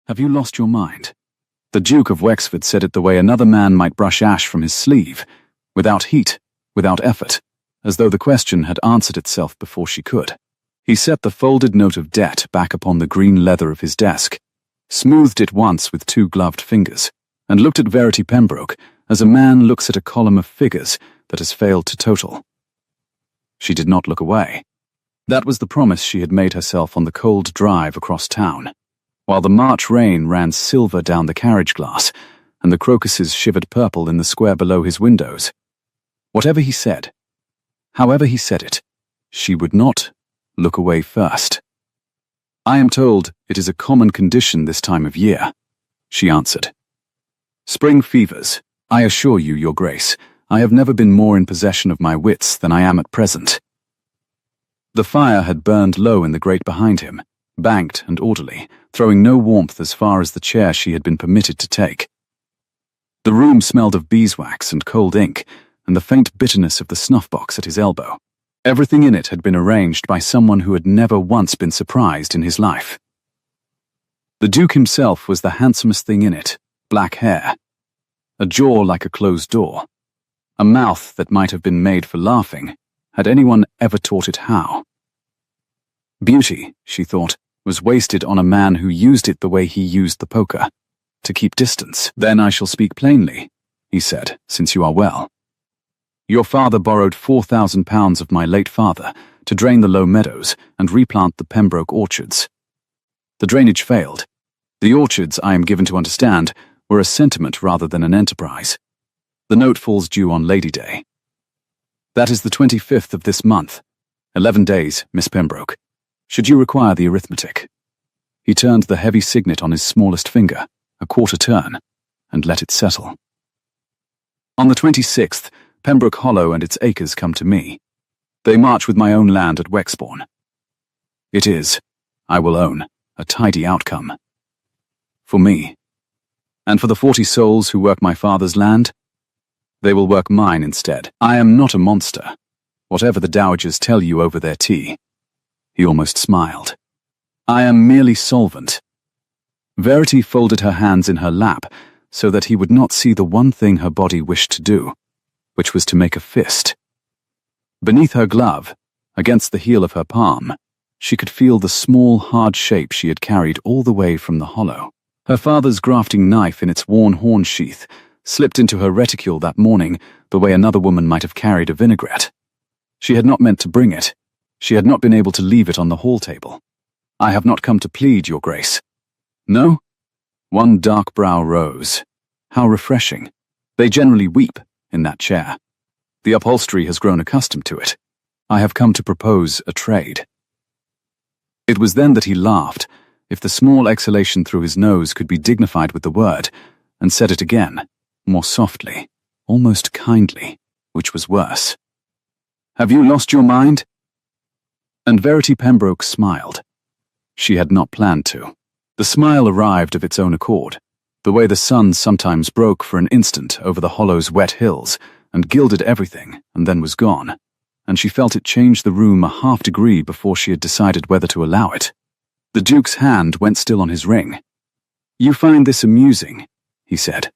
Have you lost your mind? The Duke of Wexford said it the way another man might brush ash from his sleeve, without heat, without effort, as though the question had answered itself before she could. He set the folded note of debt back upon the green leather of his desk, smoothed it once with two gloved fingers, and looked at Verity Pembroke as a man looks at a column of figures that has failed to total. She did not look away. That was the promise she had made herself on the cold drive across town, while the March rain ran silver down the carriage glass, and the crocuses shivered purple in the square below his windows. Whatever he said, however he said it, she would not look away first. "I am told it is a common condition this time of year," she answered. "Spring fevers. I assure you, Your Grace, I have never been more in possession of my wits than I am at present." The fire had burned low in the grate behind him, banked and orderly, throwing no warmth as far as the chair she had been permitted to take. The room smelled of beeswax and cold ink, and the faint bitterness of the snuff-box at his elbow. Everything in it had been arranged by someone who had never once been surprised in his life. The Duke himself was the handsomest thing in it, black hair, a jaw like a closed door, a mouth that might have been made for laughing, had anyone ever taught it how. Beauty, she thought, was wasted on a man who used it the way he used the poker, to keep distance. "Then I shall speak plainly," he said, "since you are well. Your father borrowed £4,000 of my late father to drain the low meadows and replant the Pembroke orchards. The drainage failed. The orchards, I am given to understand, were a sentiment rather than an enterprise. The note falls due on Lady Day. That is the 25th of this month. 11 days, Miss Pembroke. Should you require the arithmetic?" He turned the heavy signet on his smallest finger, a quarter turn, and let it settle. "On the 26th, Pembroke Hollow and its acres come to me. They march with my own land at Wexbourne. It is, I will own, a tidy outcome. For me. And for the 40 souls who work my father's land, they will work mine instead. I am not a monster, whatever the dowagers tell you over their tea." He almost smiled. "I am merely solvent." Verity folded her hands in her lap so that he would not see the one thing her body wished to do, which was to make a fist. Beneath her glove, against the heel of her palm, she could feel the small, hard shape she had carried all the way from the hollow. Her father's grafting knife in its worn horn sheath slipped into her reticule that morning the way another woman might have carried a vinaigrette. She had not meant to bring it. She had not been able to leave it on the hall table. "I have not come to plead, Your Grace." "No?" One dark brow rose. How refreshing. They generally weep in that chair. The upholstery has grown accustomed to it. "I have come to propose a trade." It was then that he laughed, if the small exhalation through his nose could be dignified with the word, and said it again, more softly, almost kindly, which was worse. "Have you lost your mind?" And Verity Pembroke smiled. She had not planned to. The smile arrived of its own accord, the way the sun sometimes broke for an instant over the hollow's wet hills and gilded everything and then was gone, and she felt it change the room a half-degree before she had decided whether to allow it. The Duke's hand went still on his ring. "You find this amusing," he said.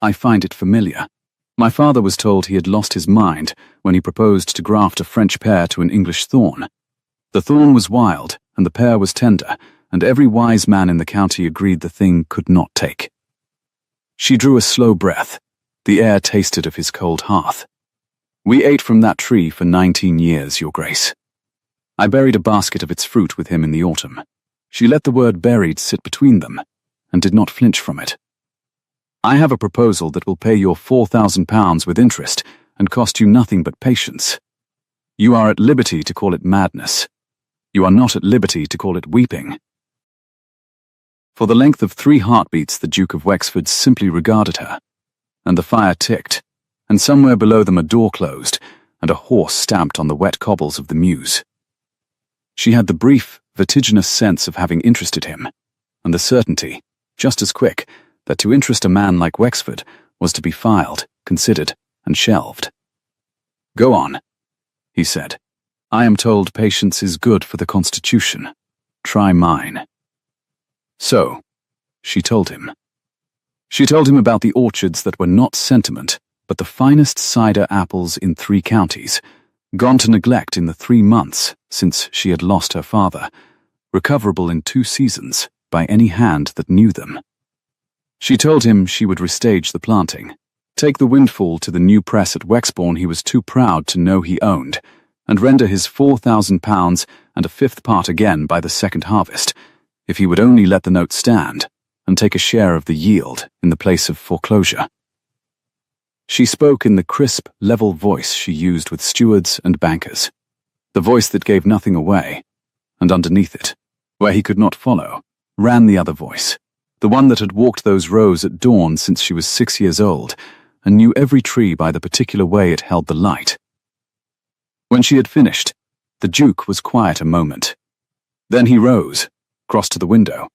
"I find it familiar. My father was told he had lost his mind when he proposed to graft a French pear to an English thorn. The thorn was wild, and the pear was tender, and every wise man in the county agreed the thing could not take." She drew a slow breath. The air tasted of his cold hearth. "We ate from that tree for 19 years, Your Grace. I buried a basket of its fruit with him in the autumn." She let the word buried sit between them, and did not flinch from it. "I have a proposal that will pay your £4,000 with interest and cost you nothing but patience. You are at liberty to call it madness. You are not at liberty to call it weeping." For the length of 3 heartbeats the Duke of Wexford simply regarded her, and the fire ticked, and somewhere below them a door closed, and a horse stamped on the wet cobbles of the mews. She had the brief, vertiginous sense of having interested him, and the certainty, just as quick, that to interest a man like Wexford was to be filed, considered, and shelved. "Go on," he said. "I am told patience is good for the constitution. Try mine." So, she told him. She told him about the orchards that were not sentiment, but the finest cider apples in 3 counties, gone to neglect in the 3 months since she had lost her father, recoverable in 2 seasons by any hand that knew them. She told him she would restage the planting, take the windfall to the new press at Wexbourne he was too proud to know he owned, and render his £4,000 and a 5th part again by the 2nd harvest, if he would only let the note stand and take a share of the yield in the place of foreclosure. She spoke in the crisp, level voice she used with stewards and bankers, the voice that gave nothing away, and underneath it, where he could not follow, ran the other voice, the one that had walked those rows at dawn since she was 6 years old, and knew every tree by the particular way it held the light. When she had finished, the Duke was quiet a moment. Then he rose, crossed to the window,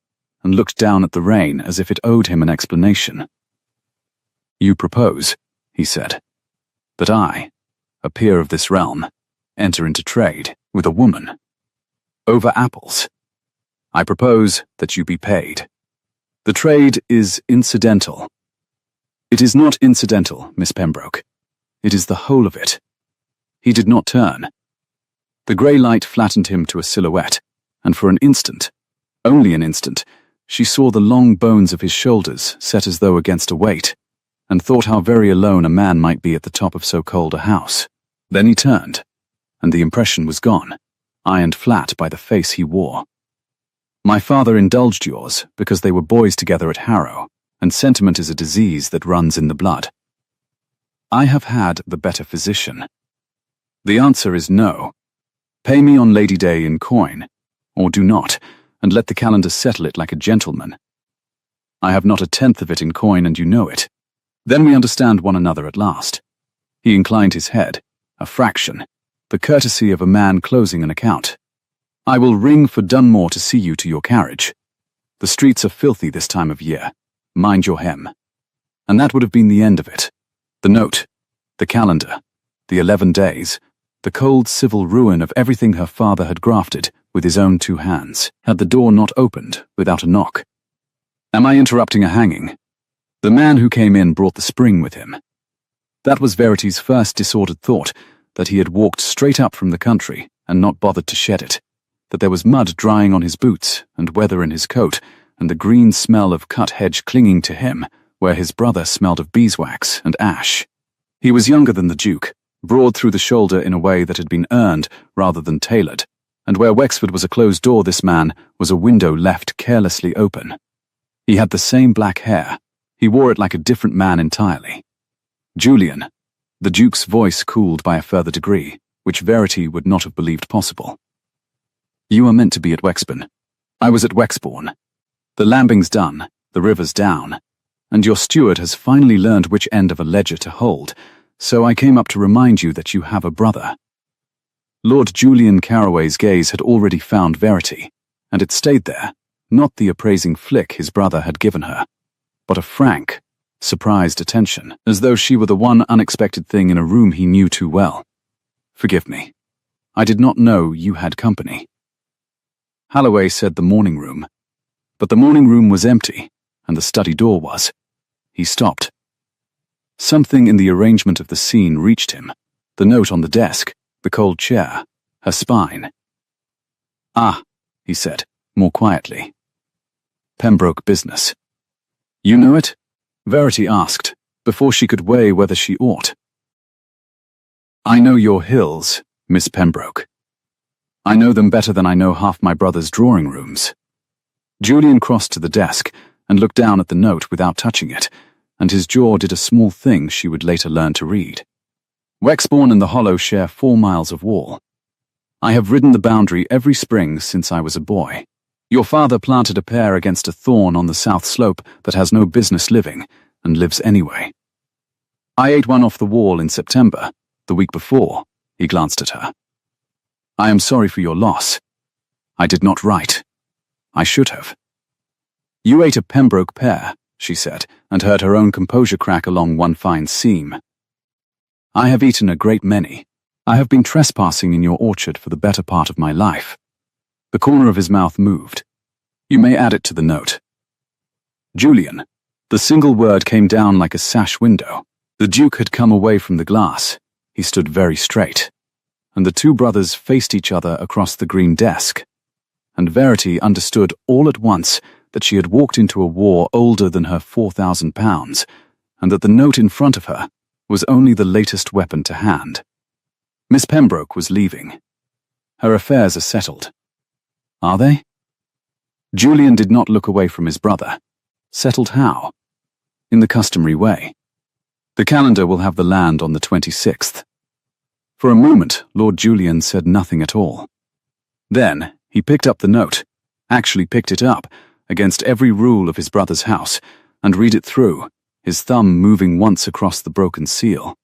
and looked down at the rain as if it owed him an explanation. "You propose," he said, "that I, a peer of this realm, enter into trade with a woman over apples. I propose that you be paid. The trade is incidental." "It is not incidental, Miss Pembroke. It is the whole of it." He did not turn. The grey light flattened him to a silhouette, and for an instant, only an instant, she saw the long bones of his shoulders set as though against a weight, and thought how very alone a man might be at the top of so cold a house. Then he turned, and the impression was gone, ironed flat by the face he wore. "My father indulged yours because they were boys together at Harrow, and sentiment is a disease that runs in the blood. I have had the better physician. The answer is no. Pay me on Lady Day in coin, or do not, and let the calendar settle it like a gentleman. I have not a 10th of it in coin, and you know it. Then we understand one another at last." He inclined his head, a fraction, the courtesy of a man closing an account. "I will ring for Dunmore to see you to your carriage. The streets are filthy this time of year. Mind your hem." And that would have been the end of it. The note, the calendar, the 11 days, the cold civil ruin of everything her father had grafted with his own 2 hands, had the door not opened without a knock. "Am I interrupting a hanging?" The man who came in brought the spring with him. That was Verity's first disordered thought, that he had walked straight up from the country and not bothered to shed it, that there was mud drying on his boots and weather in his coat, and the green smell of cut hedge clinging to him, where his brother smelled of beeswax and ash. He was younger than the Duke, broad through the shoulder in a way that had been earned rather than tailored, and where Wexford was a closed door, this man was a window left carelessly open. He had the same black hair. He wore it like a different man entirely. "Julian," the Duke's voice cooled by a further degree, which Verity would not have believed possible. "You are meant to be at Wexbourne. I was at Wexbourne. The lambing's done, the river's down, and your steward has finally learned which end of a ledger to hold, so I came up to remind you that you have a brother." Lord Julian Carraway's gaze had already found Verity, and it stayed there, not the appraising flick his brother had given her, but a frank, surprised attention, as though she were the one unexpected thing in a room he knew too well. "Forgive me. I did not know you had company." Holloway said the morning room, but the morning room was empty, and the study door was. He stopped. Something in the arrangement of the scene reached him, the note on the desk, the cold chair, her spine. "Ah," he said, more quietly. "Pembroke business." "You know it?" Verity asked, before she could weigh whether she ought. "I know your hills, Miss Pembroke. I know them better than I know half my brother's drawing rooms." Julian crossed to the desk and looked down at the note without touching it, and his jaw did a small thing she would later learn to read. "Wexbourne and the Hollow share 4 miles of wall. I have ridden the boundary every spring since I was a boy. Your father planted a pear against a thorn on the south slope that has no business living, and lives anyway. I ate one off the wall in September, the week before." He glanced at her. "I am sorry for your loss. I did not write. I should have." "You ate a Pembroke pear," she said, and heard her own composure crack along one fine seam. "I have eaten a great many. I have been trespassing in your orchard for the better part of my life." The corner of his mouth moved. You may add it to the note. Julian. The single word came down like a sash window. The Duke had come away from the glass. He stood very straight. And the two brothers faced each other across the green desk. And Verity understood all at once that she had walked into a war older than her £4,000, and that the note in front of her was only the latest weapon to hand. Miss Pembroke was leaving. Her affairs are settled. Are they? Julian did not look away from his brother. Settled how? In the customary way. The calendar will have the land on the 26th. For a moment, Lord Julian said nothing at all. Then he picked up the note, actually picked it up, against every rule of his brother's house, and read it through, his thumb moving once across the broken seal.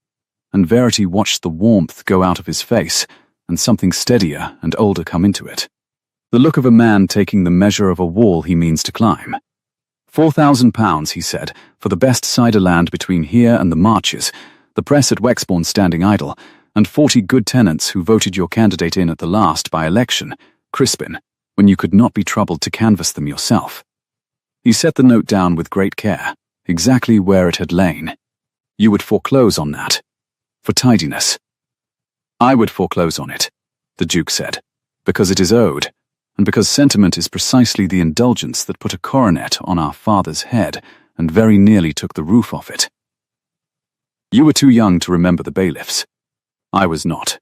And Verity watched the warmth go out of his face, and something steadier and older come into it. The look of a man taking the measure of a wall he means to climb. £4,000, he said, for the best cider land between here and the Marches, the press at Wexbourne standing idle, and 40 good tenants who voted your candidate in at the last by-election, Crispin, when you could not be troubled to canvass them yourself. He set the note down with great care, exactly where it had lain. You would foreclose on that. For tidiness. I would foreclose on it, the Duke said, because it is owed, and because sentiment is precisely the indulgence that put a coronet on our father's head and very nearly took the roof off it. You were too young to remember the bailiffs. I was not.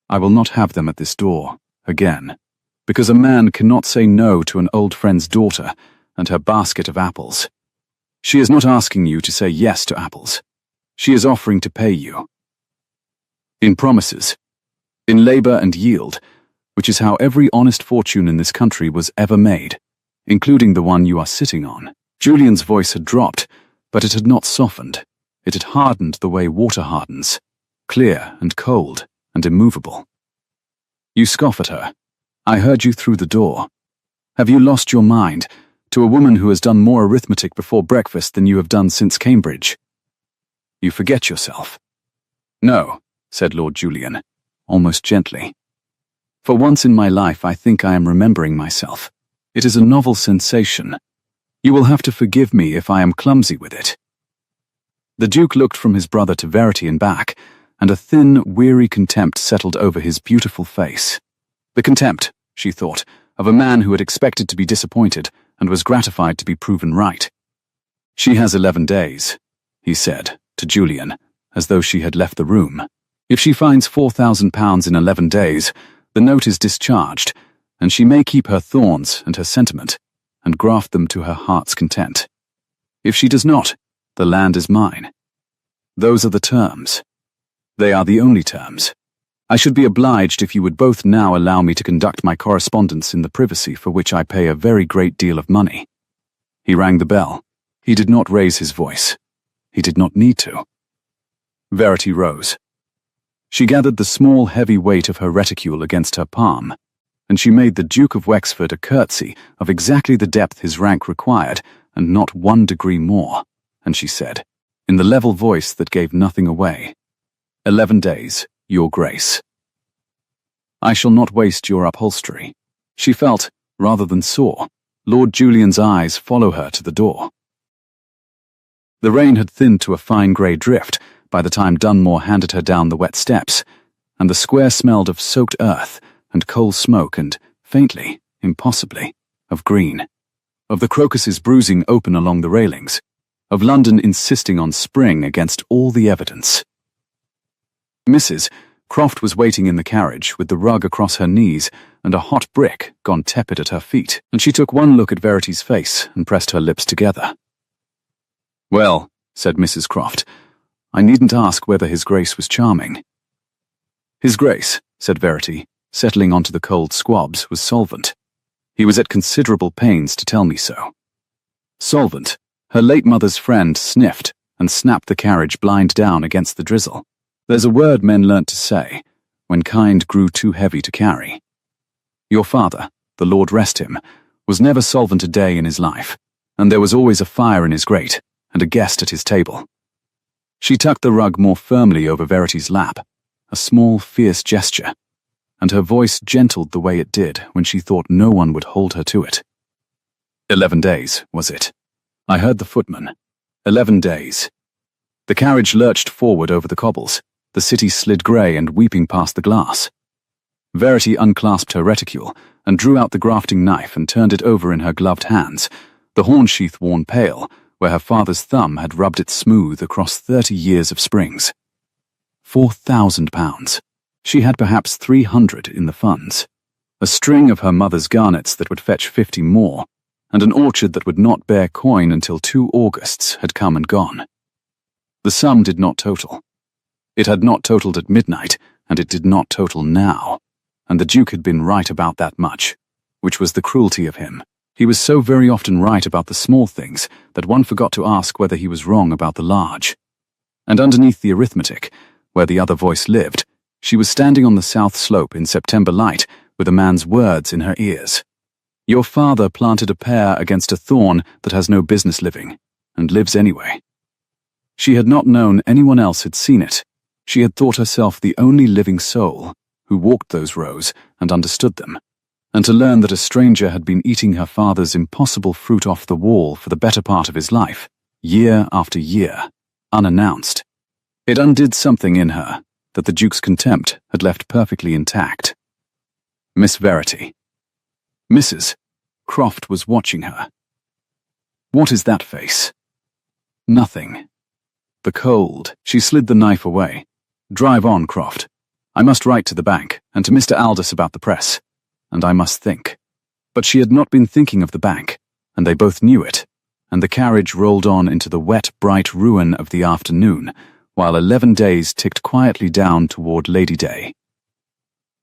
I will not have them at this door, again, because a man cannot say no to an old friend's daughter and her basket of apples. She is not asking you to say yes to apples. She is offering to pay you. In promises, in labour and yield, which is how every honest fortune in this country was ever made, including the one you are sitting on. Julian's voice had dropped, but it had not softened. It had hardened the way water hardens, clear and cold and immovable. You scoff at her. I heard you through the door. Have you lost your mind to a woman who has done more arithmetic before breakfast than you have done since Cambridge? You forget yourself. No, said Lord Julian, almost gently. For once in my life I think I am remembering myself. It is a novel sensation. You will have to forgive me if I am clumsy with it. The Duke looked from his brother to Verity and back, and a thin, weary contempt settled over his beautiful face. The contempt, she thought, of a man who had expected to be disappointed and was gratified to be proven right. She has 11 days, he said to Julian, as though she had left the room. If she finds £4,000 in 11 days, the note is discharged, and she may keep her thorns and her sentiment, and graft them to her heart's content. If she does not, the land is mine. Those are the terms. They are the only terms. I should be obliged if you would both now allow me to conduct my correspondence in the privacy for which I pay a very great deal of money. He rang the bell. He did not raise his voice. He did not need to. Verity rose. She gathered the small, heavy weight of her reticule against her palm, and she made the Duke of Wexford a curtsy of exactly the depth his rank required, and not 1 degree more, and she said, in the level voice that gave nothing away, 11 days, Your Grace. I shall not waste your upholstery. She felt, rather than saw, Lord Julian's eyes follow her to the door. The rain had thinned to a fine grey drift by the time Dunmore handed her down the wet steps, and the square smelled of soaked earth and coal smoke and, faintly, impossibly, of green, of the crocuses bruising open along the railings, of London insisting on spring against all the evidence. Mrs. Croft was waiting in the carriage with the rug across her knees and a hot brick gone tepid at her feet, and she took one look at Verity's face and pressed her lips together. Well, said Mrs. Croft, I needn't ask whether His Grace was charming. His Grace, said Verity, settling onto the cold squabs, was solvent. He was at considerable pains to tell me so. Solvent, her late mother's friend, sniffed and snapped the carriage blind down against the drizzle. There's a word men learnt to say, when kind grew too heavy to carry. Your father, the Lord rest him, was never solvent a day in his life, and there was always a fire in his grate, and a guest at his table. She tucked the rug more firmly over Verity's lap, a small, fierce gesture, and her voice gentled the way it did when she thought no one would hold her to it. 11 days, was it? I heard the footman. 11 days. The carriage lurched forward over the cobbles. The city slid grey and weeping past the glass. Verity unclasped her reticule and drew out the grafting knife and turned it over in her gloved hands, the horn sheath worn pale, where her father's thumb had rubbed it smooth across 30 years of springs. £4,000. She had perhaps 300 in the funds. A string of her mother's garnets that would fetch 50 more, and an orchard that would not bear coin until 2 Augusts had come and gone. The sum did not total. It had not totaled at midnight, and it did not total now, and the Duke had been right about that much, which was the cruelty of him. He was so very often right about the small things that one forgot to ask whether he was wrong about the large. And underneath the arithmetic, where the other voice lived, she was standing on the south slope in September light with a man's words in her ears. Your father planted a pear against a thorn that has no business living, and lives anyway. She had not known anyone else had seen it. She had thought herself the only living soul who walked those rows and understood them, and to learn that a stranger had been eating her father's impossible fruit off the wall for the better part of his life, year after year, unannounced. It undid something in her that the Duke's contempt had left perfectly intact. Miss Verity. Mrs. Croft was watching her. What is that face? Nothing. The cold. She slid the knife away. Drive on, Croft. I must write to the bank and to Mr. Aldous about the press, and I must think. But she had not been thinking of the bank, and they both knew it, and the carriage rolled on into the wet, bright ruin of the afternoon, while 11 days ticked quietly down toward Lady Day.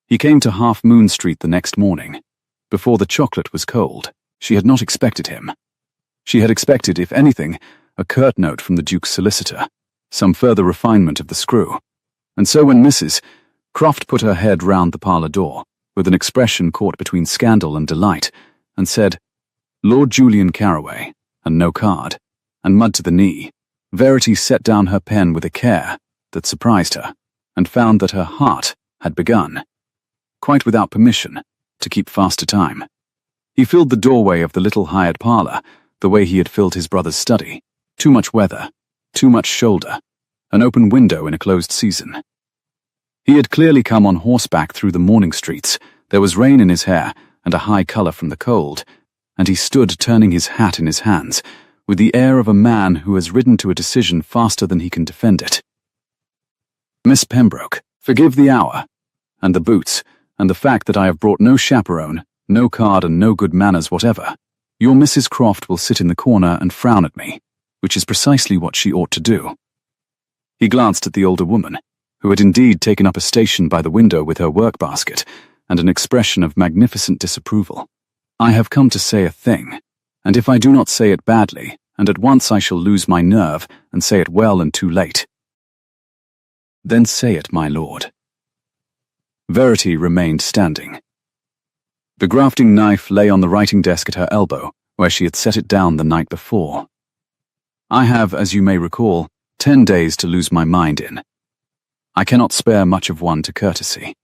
He came to Half Moon Street the next morning. Before the chocolate was cold, she had not expected him. She had expected, if anything, a curt note from the Duke's solicitor, some further refinement of the screw. And so when Mrs. Croft put her head round the parlour door, with an expression caught between scandal and delight, and said, Lord Julian Carroway, and no card, and mud to the knee, Verity set down her pen with a care that surprised her, and found that her heart had begun, quite without permission, to keep faster time. He filled the doorway of the little hired parlour the way he had filled his brother's study. Too much weather, too much shoulder, an open window in a closed season. He had clearly come on horseback through the morning streets. There was rain in his hair and a high colour from the cold, and he stood turning his hat in his hands, with the air of a man who has ridden to a decision faster than he can defend it. Miss Pembroke, forgive the hour, and the boots, and the fact that I have brought no chaperone, no card and no good manners whatever. Your Mrs. Croft will sit in the corner and frown at me, which is precisely what she ought to do. He glanced at the older woman, who had indeed taken up a station by the window with her work-basket, and an expression of magnificent disapproval. I have come to say a thing, and if I do not say it badly, and at once I shall lose my nerve and say it well and too late. Then say it, my lord. Verity remained standing. The grafting knife lay on the writing desk at her elbow, where she had set it down the night before. I have, as you may recall, 10 days to lose my mind in. I cannot spare much of one to courtesy.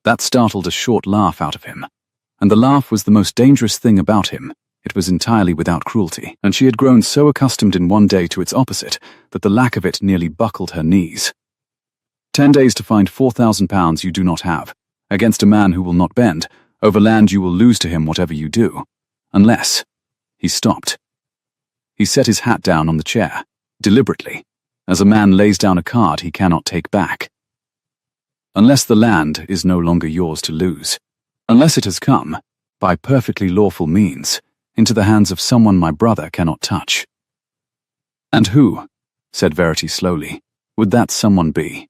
That startled a short laugh out of him, and the laugh was the most dangerous thing about him. It was entirely without cruelty, and she had grown so accustomed in one day to its opposite that the lack of it nearly buckled her knees. 10 days to find £4,000 you do not have, against a man who will not bend, over land you will lose to him whatever you do, unless— He stopped. He set his hat down on the chair, deliberately, as a man lays down a card he cannot take back. Unless the land is no longer yours to lose, unless it has come, by perfectly lawful means, into the hands of someone my brother cannot touch. And who, said Verity slowly, would that someone be?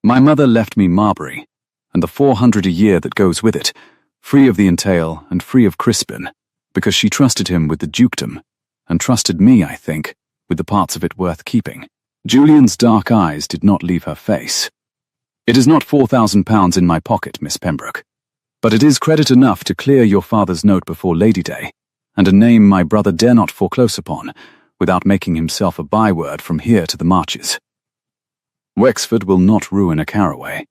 My mother left me Marbury, and the 400 a year that goes with it, free of the entail and free of Crispin, because she trusted him with the dukedom, and trusted me, I think, with the parts of it worth keeping. Julian's dark eyes did not leave her face. It is not £4,000 in my pocket, Miss Pembroke, but it is credit enough to clear your father's note before Lady Day, and a name my brother dare not foreclose upon, without making himself a byword from here to the marches. Wexford will not ruin a Carroway.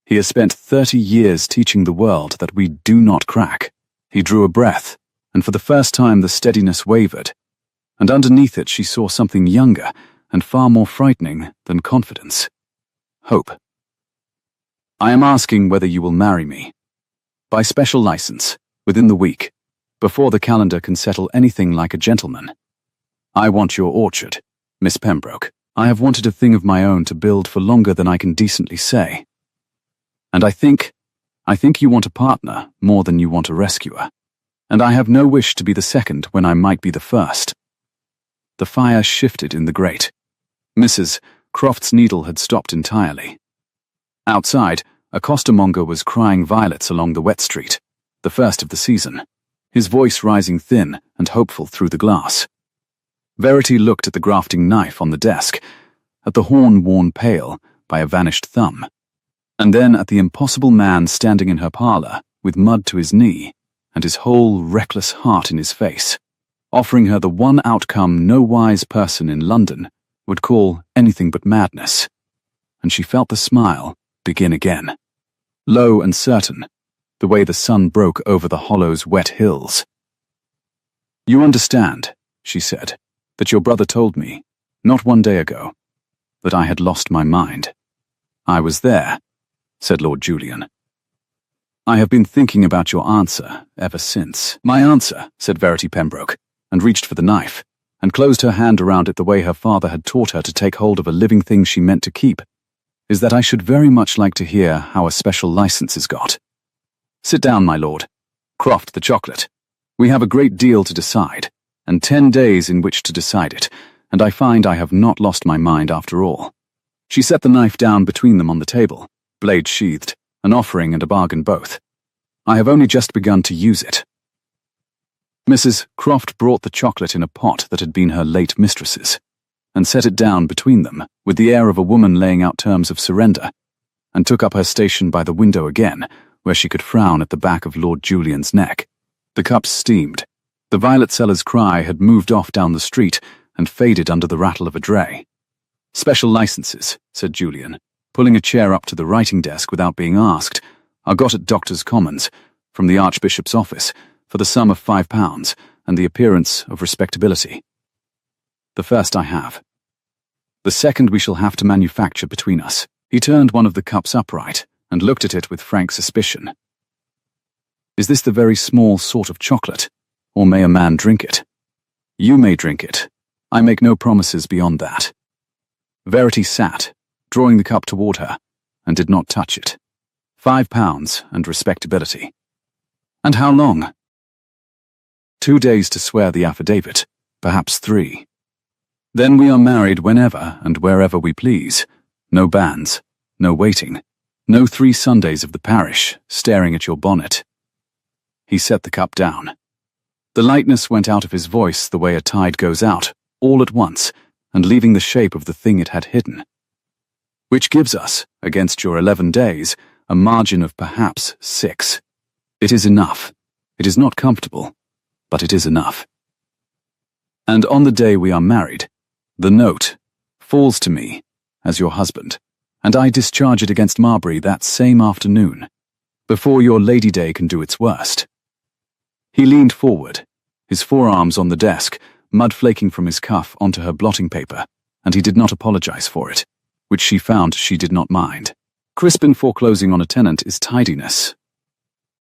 He has spent 30 years teaching the world that we do not crack. He drew a breath, and for the first time the steadiness wavered, and underneath it she saw something younger and far more frightening than confidence. Hope. I am asking whether you will marry me. By special license, within the week, before the calendar can settle anything like a gentleman. I want your orchard, Miss Pembroke. I have wanted a thing of my own to build for longer than I can decently say. And I think you want a partner more than you want a rescuer. And I have no wish to be the second when I might be the first. The fire shifted in the grate. Mrs. Croft's needle had stopped entirely. Outside, a costermonger was crying violets along the wet street, the first of the season, his voice rising thin and hopeful through the glass. Verity looked at the grafting knife on the desk, at the horn worn pale by a vanished thumb, and then at the impossible man standing in her parlour with mud to his knee and his whole reckless heart in his face, offering her the one outcome no wise person in London would call anything but madness. And she felt the smile begin again, low and certain, the way the sun broke over the hollow's wet hills. You understand, she said, that your brother told me, not one day ago, that I had lost my mind. I was there, said Lord Julian. I have been thinking about your answer ever since. My answer, said Verity Pembroke, and reached for the knife, and closed her hand around it the way her father had taught her to take hold of a living thing she meant to keep, is that I should very much like to hear how a special license is got. Sit down, my lord. Croft the chocolate. We have a great deal to decide, and 10 days in which to decide it, and I find I have not lost my mind after all. She set the knife down between them on the table, blade sheathed, an offering and a bargain both. I have only just begun to use it. Mrs. Croft brought the chocolate in a pot that had been her late mistress's, and set it down between them with the air of a woman laying out terms of surrender, and took up her station by the window again, where she could frown at the back of Lord Julian's neck. The cups steamed. The violet seller's cry had moved off down the street and faded under the rattle of a dray. Special licenses, said Julian, pulling a chair up to the writing desk without being asked, are got at Doctors' Commons, from the Archbishop's office, for the sum of £5 and the appearance of respectability. The first I have. The second we shall have to manufacture between us. He turned one of the cups upright and looked at it with frank suspicion. Is this the very small sort of chocolate, or may a man drink it? You may drink it. I make no promises beyond that. Verity sat, drawing the cup toward her, and did not touch it. £5 and respectability. And how long? 2 days to swear the affidavit, perhaps 3. Then we are married whenever and wherever we please. No banns, no waiting, no 3 Sundays of the parish staring at your bonnet. He set the cup down. The lightness went out of his voice the way a tide goes out, all at once, and leaving the shape of the thing it had hidden. Which gives us, against your 11 days, a margin of perhaps 6. It is enough. It is not comfortable, but it is enough. And on the day we are married, the note falls to me as your husband, and I discharge it against Marbury that same afternoon, before your Lady Day can do its worst. He leaned forward, his forearms on the desk, mud flaking from his cuff onto her blotting paper, and he did not apologize for it, which she found she did not mind. Crispin foreclosing on a tenant is tidiness.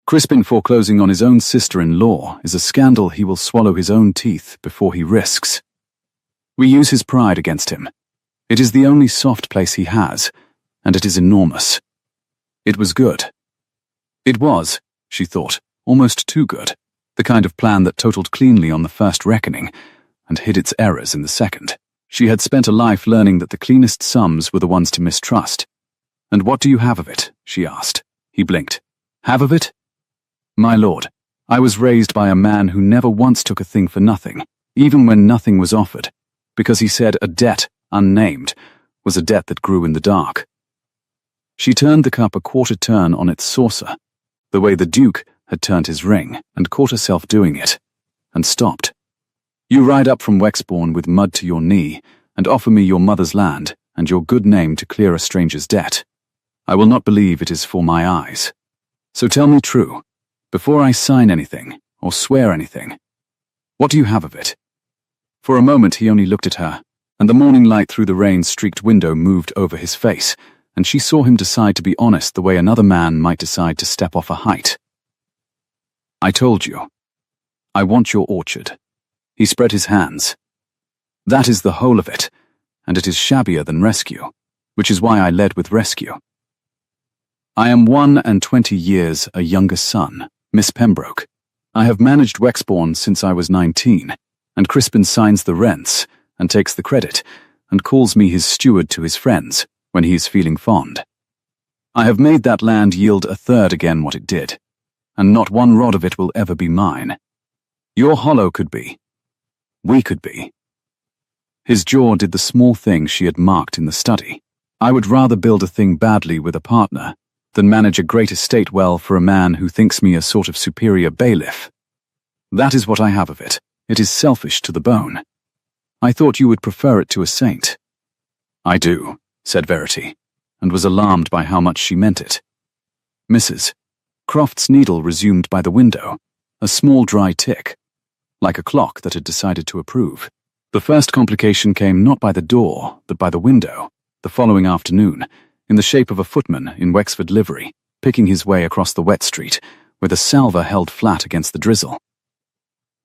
Crispin foreclosing on his own sister-in-law is a scandal he will swallow his own teeth before he risks. We use his pride against him. It is the only soft place he has, and it is enormous. It was good. It was, she thought, almost too good, the kind of plan that totaled cleanly on the first reckoning, and hid its errors in the second. She had spent a life learning that the cleanest sums were the ones to mistrust. And what do you have of it? She asked. He blinked. Have of it? My lord, I was raised by a man who never once took a thing for nothing, even when nothing was offered, because he said a debt, unnamed, was a debt that grew in the dark. She turned the cup a quarter turn on its saucer, the way the Duke had turned his ring, and caught herself doing it, and stopped. You ride up from Wexbourne with mud to your knee, and offer me your mother's land and your good name to clear a stranger's debt. I will not believe it is for my eyes. So tell me true. Before I sign anything, or swear anything. What do you have of it?" For a moment he only looked at her, and the morning light through the rain-streaked window moved over his face, and she saw him decide to be honest the way another man might decide to step off a height. "I told you. I want your orchard." He spread his hands. "That is the whole of it, and it is shabbier than rescue, which is why I led with rescue. I am 21 years a younger son, Miss Pembroke. I have managed Wexbourne since I was 19, and Crispin signs the rents and takes the credit and calls me his steward to his friends when he is feeling fond. I have made that land yield a third again what it did, and not one rod of it will ever be mine. Your hollow could be. We could be." His jaw did the small thing she had marked in the study. "I would rather build a thing badly with a partner than manage a great estate well for a man who thinks me a sort of superior bailiff. That is what I have of it. It is selfish to the bone. I thought you would prefer it to a saint." "I do," said Verity, and was alarmed by how much she meant it. Mrs. Croft's needle resumed by the window, a small dry tick, like a clock that had decided to approve. The first complication came not by the door, but by the window, the following afternoon, in the shape of a footman in Wexford livery, picking his way across the wet street, with a salver held flat against the drizzle.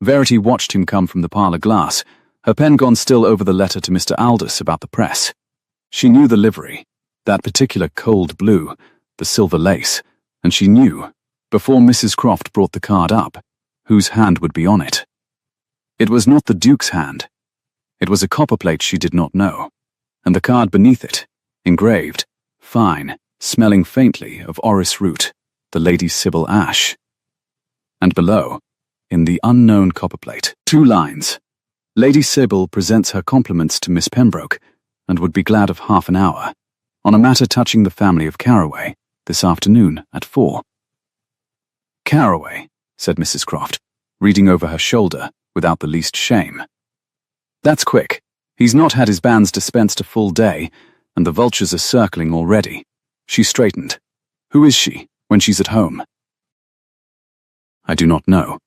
Verity watched him come from the parlour glass, her pen gone still over the letter to Mr. Aldous about the press. She knew the livery, that particular cold blue, the silver lace, and she knew, before Mrs. Croft brought the card up, whose hand would be on it. It was not the Duke's hand. It was a copperplate she did not know, and the card beneath it, engraved, fine, smelling faintly of orris root, the Lady Sybil Ash. And below, in the unknown copperplate, 2 lines. "Lady Sybil presents her compliments to Miss Pembroke, and would be glad of half an hour, on a matter touching the family of Carraway, this afternoon at 4. "Carraway," said Mrs. Croft, reading over her shoulder without the least shame. "That's quick. He's not had his banns dispensed a full day, and the vultures are circling already." She straightened. "Who is she, when she's at home?" "I do not know."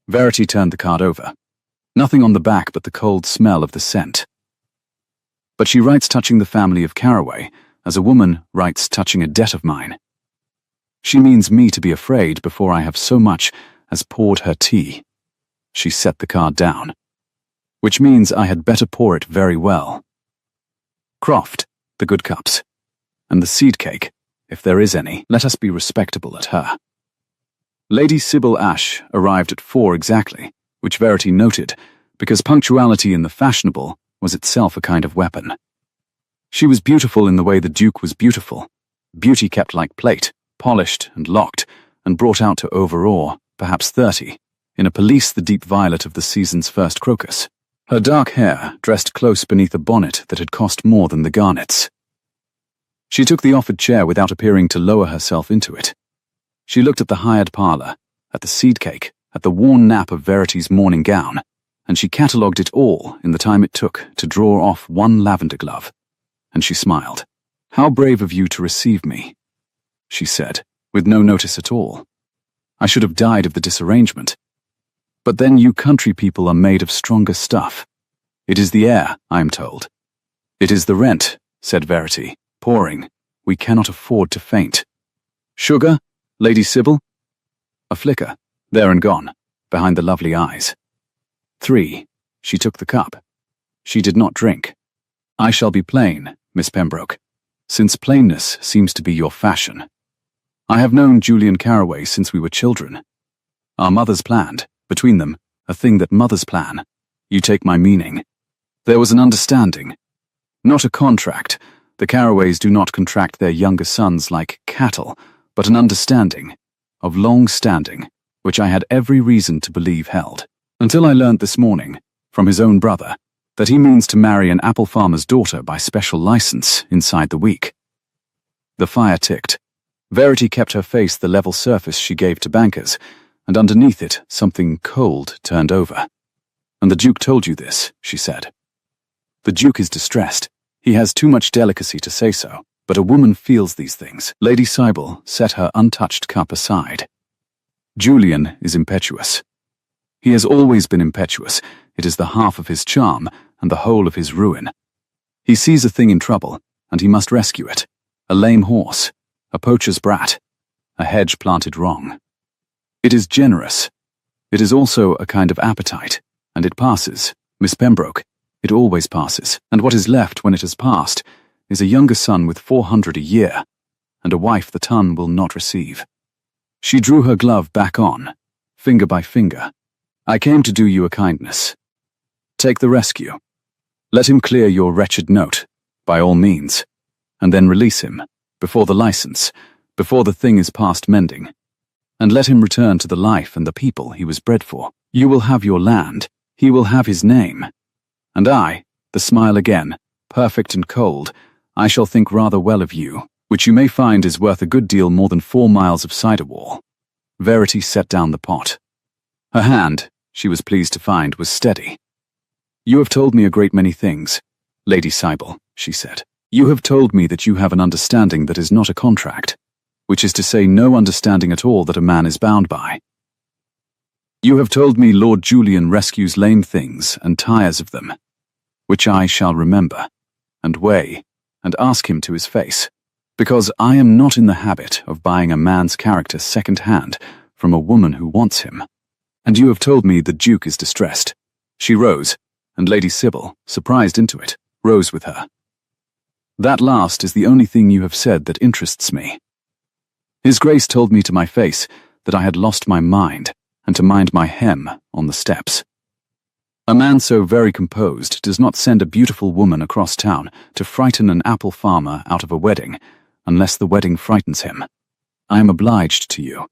Verity turned the card over. Nothing on the back but the cold smell of the scent. "But she writes touching the family of Carraway, as a woman writes touching a debt of mine. She means me to be afraid before I have so much as poured her tea." She set the card down. "Which means I had better pour it very well. Croft, the good cups. And the seed cake, if there is any, let us be respectable at her." Lady Sybil Ash arrived at 4 exactly, which Verity noted, because punctuality in the fashionable was itself a kind of weapon. She was beautiful in the way the Duke was beautiful, beauty kept like plate, polished and locked, and brought out to overawe, perhaps 30, in a pelisse the deep violet of the season's first crocus. Her dark hair dressed close beneath a bonnet that had cost more than the garnets. She took the offered chair without appearing to lower herself into it. She looked at the hired parlour, at the seed cake, at the worn nap of Verity's morning gown, and she catalogued it all in the time it took to draw off one lavender glove. And she smiled. "How brave of you to receive me," she said, with no notice at all. "I should have died of the disarrangement. But then you country people are made of stronger stuff. It is the air, I am told." "It is the rent," said Verity, pouring. "We cannot afford to faint. Sugar, Lady Sybil?" A flicker, there and gone, behind the lovely eyes. 3. She took the cup. She did not drink. "I shall be plain, Miss Pembroke, since plainness seems to be your fashion. I have known Julian Carraway since we were children. Our mothers planned, between them, a thing that mothers plan. You take my meaning. There was an understanding. Not a contract. The Carraways do not contract their younger sons like cattle, but an understanding, of long standing, which I had every reason to believe held. Until I learnt this morning, from his own brother, that he means to marry an apple farmer's daughter by special license inside the week." The fire ticked. Verity kept her face the level surface she gave to bankers, and underneath it something cold turned over. "And the Duke told you this," she said. "The Duke is distressed. He has too much delicacy to say so, but a woman feels these things." Lady Sybil set her untouched cup aside. Julian is impetuous. He has always been impetuous. It is the half of his charm and the whole of his ruin. He sees a thing in trouble, and he must rescue it. A lame horse, a poacher's brat, a hedge planted wrong. It is generous. It is also a kind of appetite, and it passes. Miss Pembroke, it always passes, and what is left when it has passed is a younger son with 400 a year, and a wife the ton will not receive. She drew her glove back on, finger by finger. I came to do you a kindness. Take the rescue. Let him clear your wretched note, by all means, and then release him, before the license, before the thing is past mending, and let him return to the life and the people he was bred for. You will have your land, he will have his name, and I, the smile again, perfect and cold, I shall think rather well of you, which you may find is worth a good deal more than 4 miles of cider wall. Verity set down the pot. Her hand, she was pleased to find, was steady. You have told me a great many things, Lady Sybil, she said. You have told me that you have an understanding that is not a contract, which is to say no understanding at all that a man is bound by. You have told me Lord Julian rescues lame things and tires of them, which I shall remember, and weigh, and ask him to his face, because I am not in the habit of buying a man's character second-hand from a woman who wants him. And you have told me the Duke is distressed. She rose, and Lady Sybil, surprised into it, rose with her. That last is the only thing you have said that interests me. His Grace told me to my face that I had lost my mind, and to mind my hem on the steps. A man so very composed does not send a beautiful woman across town to frighten an apple farmer out of a wedding, unless the wedding frightens him. I am obliged to you.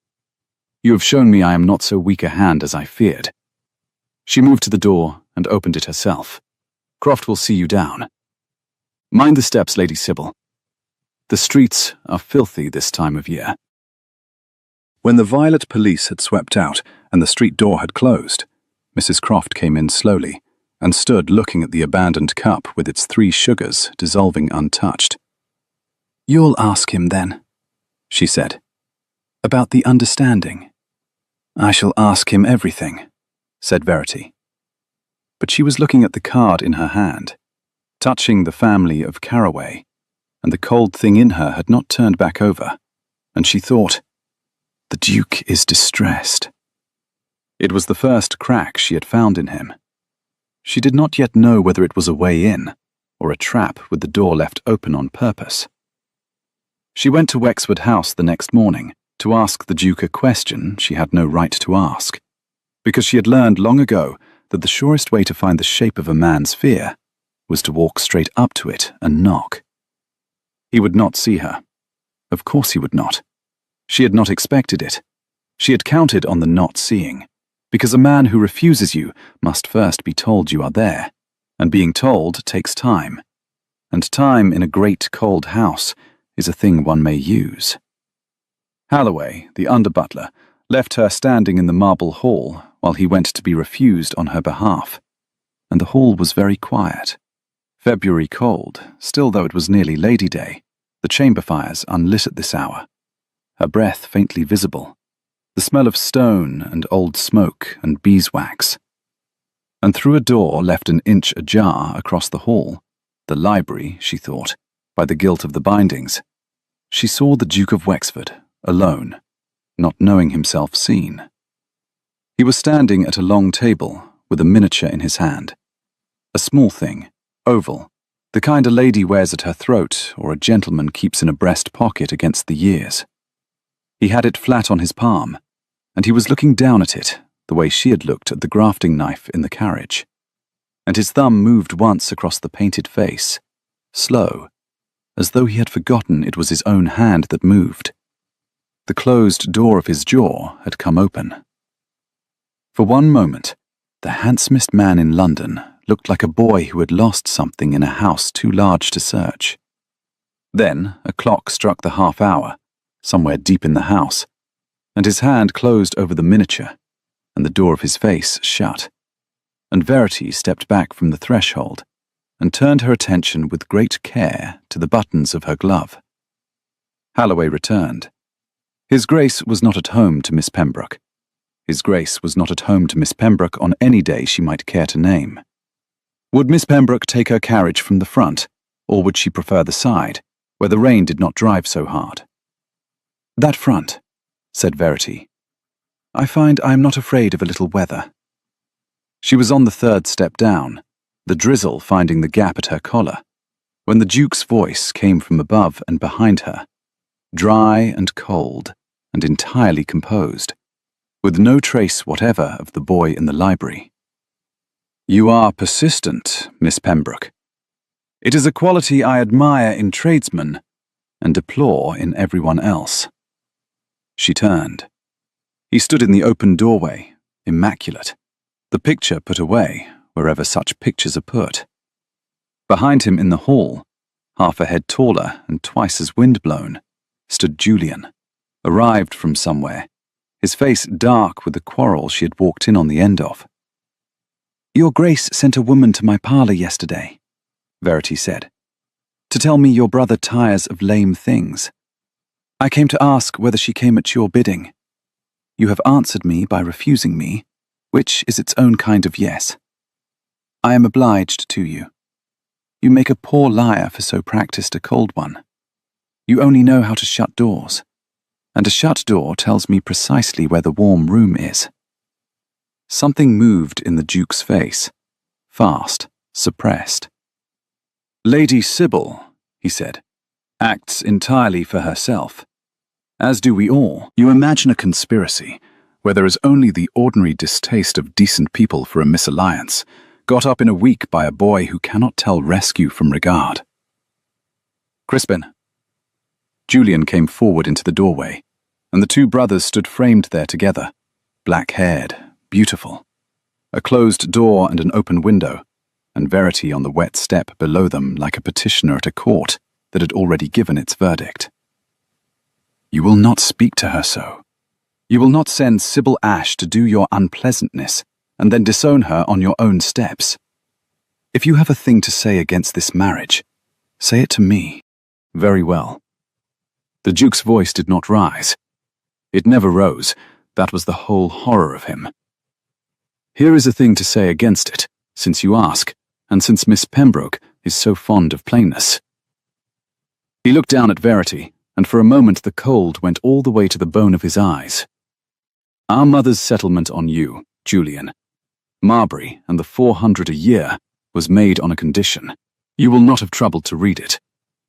You have shown me I am not so weak a hand as I feared. She moved to the door and opened it herself. Croft will see you down. Mind the steps, Lady Sybil. The streets are filthy this time of year. When the violet police had swept out and the street door had closed, Mrs. Croft came in slowly and stood looking at the abandoned cup with its 3 sugars dissolving untouched. "You'll ask him then," she said, "about the understanding." "I shall ask him everything," said Verity. But she was looking at the card in her hand, touching the family of Caraway, and the cold thing in her had not turned back over, and she thought, "The Duke is distressed." It was the first crack she had found in him. She did not yet know whether it was a way in, or a trap with the door left open on purpose. She went to Wexford House the next morning to ask the Duke a question she had no right to ask, because she had learned long ago that the surest way to find the shape of a man's fear was to walk straight up to it and knock. He would not see her. Of course he would not. She had not expected it. She had counted on the not seeing, because a man who refuses you must first be told you are there, and being told takes time, and time in a great cold house is a thing one may use. Halloway, the under-butler, left her standing in the marble hall while he went to be refused on her behalf, and the hall was very quiet. February cold, still though it was nearly Lady Day, the chamber fires unlit at this hour, her breath faintly visible, the smell of stone and old smoke and beeswax. And through a door left an inch ajar across the hall, the library, she thought, by the gilt of the bindings, she saw the Duke of Wexford, alone, not knowing himself seen. He was standing at a long table with a miniature in his hand, a small thing, oval, the kind a lady wears at her throat or a gentleman keeps in a breast pocket against the years. He had it flat on his palm, and he was looking down at it the way she had looked at the grafting knife in the carriage, and his thumb moved once across the painted face, slow, as though he had forgotten it was his own hand that moved. The closed door of his jaw had come open. For one moment, the handsomest man in London looked like a boy who had lost something in a house too large to search. Then a clock struck the half-hour, somewhere deep in the house, and his hand closed over the miniature, and the door of his face shut, and Verity stepped back from the threshold and turned her attention with great care to the buttons of her glove. Halloway returned. His Grace was not at home to Miss Pembroke, His Grace was not at home to Miss Pembroke on any day she might care to name. Would Miss Pembroke take her carriage from the front, or would she prefer the side, where the rain did not drive so hard? "That front," said Verity. "I find I am not afraid of a little weather." She was on the third step down, the drizzle finding the gap at her collar, when the Duke's voice came from above and behind her, dry and cold and entirely composed, with no trace whatever of the boy in the library. "You are persistent, Miss Pembroke. It is a quality I admire in tradesmen and deplore in everyone else." She turned. He stood in the open doorway, immaculate, the picture put away wherever such pictures are put. Behind him in the hall, half a head taller and twice as windblown, stood Julian, arrived from somewhere, his face dark with the quarrel she had walked in on the end of. "Your Grace sent a woman to my parlour yesterday," Verity said, "to tell me your brother tires of lame things. I came to ask whether she came at your bidding. You have answered me by refusing me, which is its own kind of yes. I am obliged to you. You make a poor liar for so practised a cold one. You only know how to shut doors, and a shut door tells me precisely where the warm room is." Something moved in the Duke's face, fast, suppressed. "Lady Sybil," he said, "acts entirely for herself. As do we all. You imagine a conspiracy, where there is only the ordinary distaste of decent people for a misalliance, got up in a week by a boy who cannot tell rescue from regard." "Crispin." Julian came forward into the doorway, and the two brothers stood framed there together, black-haired, beautiful. A closed door and an open window, and Verity on the wet step below them like a petitioner at a court that had already given its verdict. "You will not speak to her so. You will not send Sybil Ash to do your unpleasantness and then disown her on your own steps. If you have a thing to say against this marriage, say it to me." "Very well." The Duke's voice did not rise. It never rose. That was the whole horror of him. "Here is a thing to say against it, since you ask, and since Miss Pembroke is so fond of plainness." He looked down at Verity, and for a moment the cold went all the way to the bone of his eyes. "Our mother's settlement on you, Julian, Marbury, and the 400 a year was made on a condition. You will not have troubled to read it,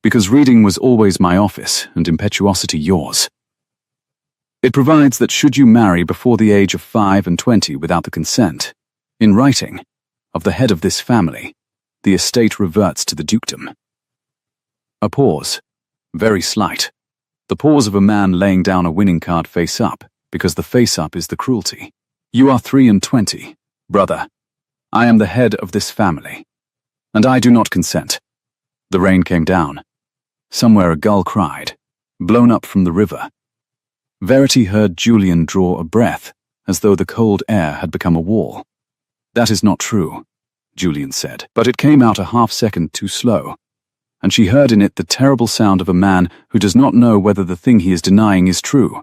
because reading was always my office and impetuosity yours. It provides that should you marry before the age of 25 without the consent, in writing, of the head of this family, the estate reverts to the dukedom." A pause, very slight, the pause of a man laying down a winning card face up, because the face up is the cruelty. "You are 23, brother. I am the head of this family, and I do not consent." The rain came down. Somewhere a gull cried, blown up from the river. Verity heard Julian draw a breath, as though the cold air had become a wall. "That is not true," Julian said, but it came out a half-second too slow, and she heard in it the terrible sound of a man who does not know whether the thing he is denying is true,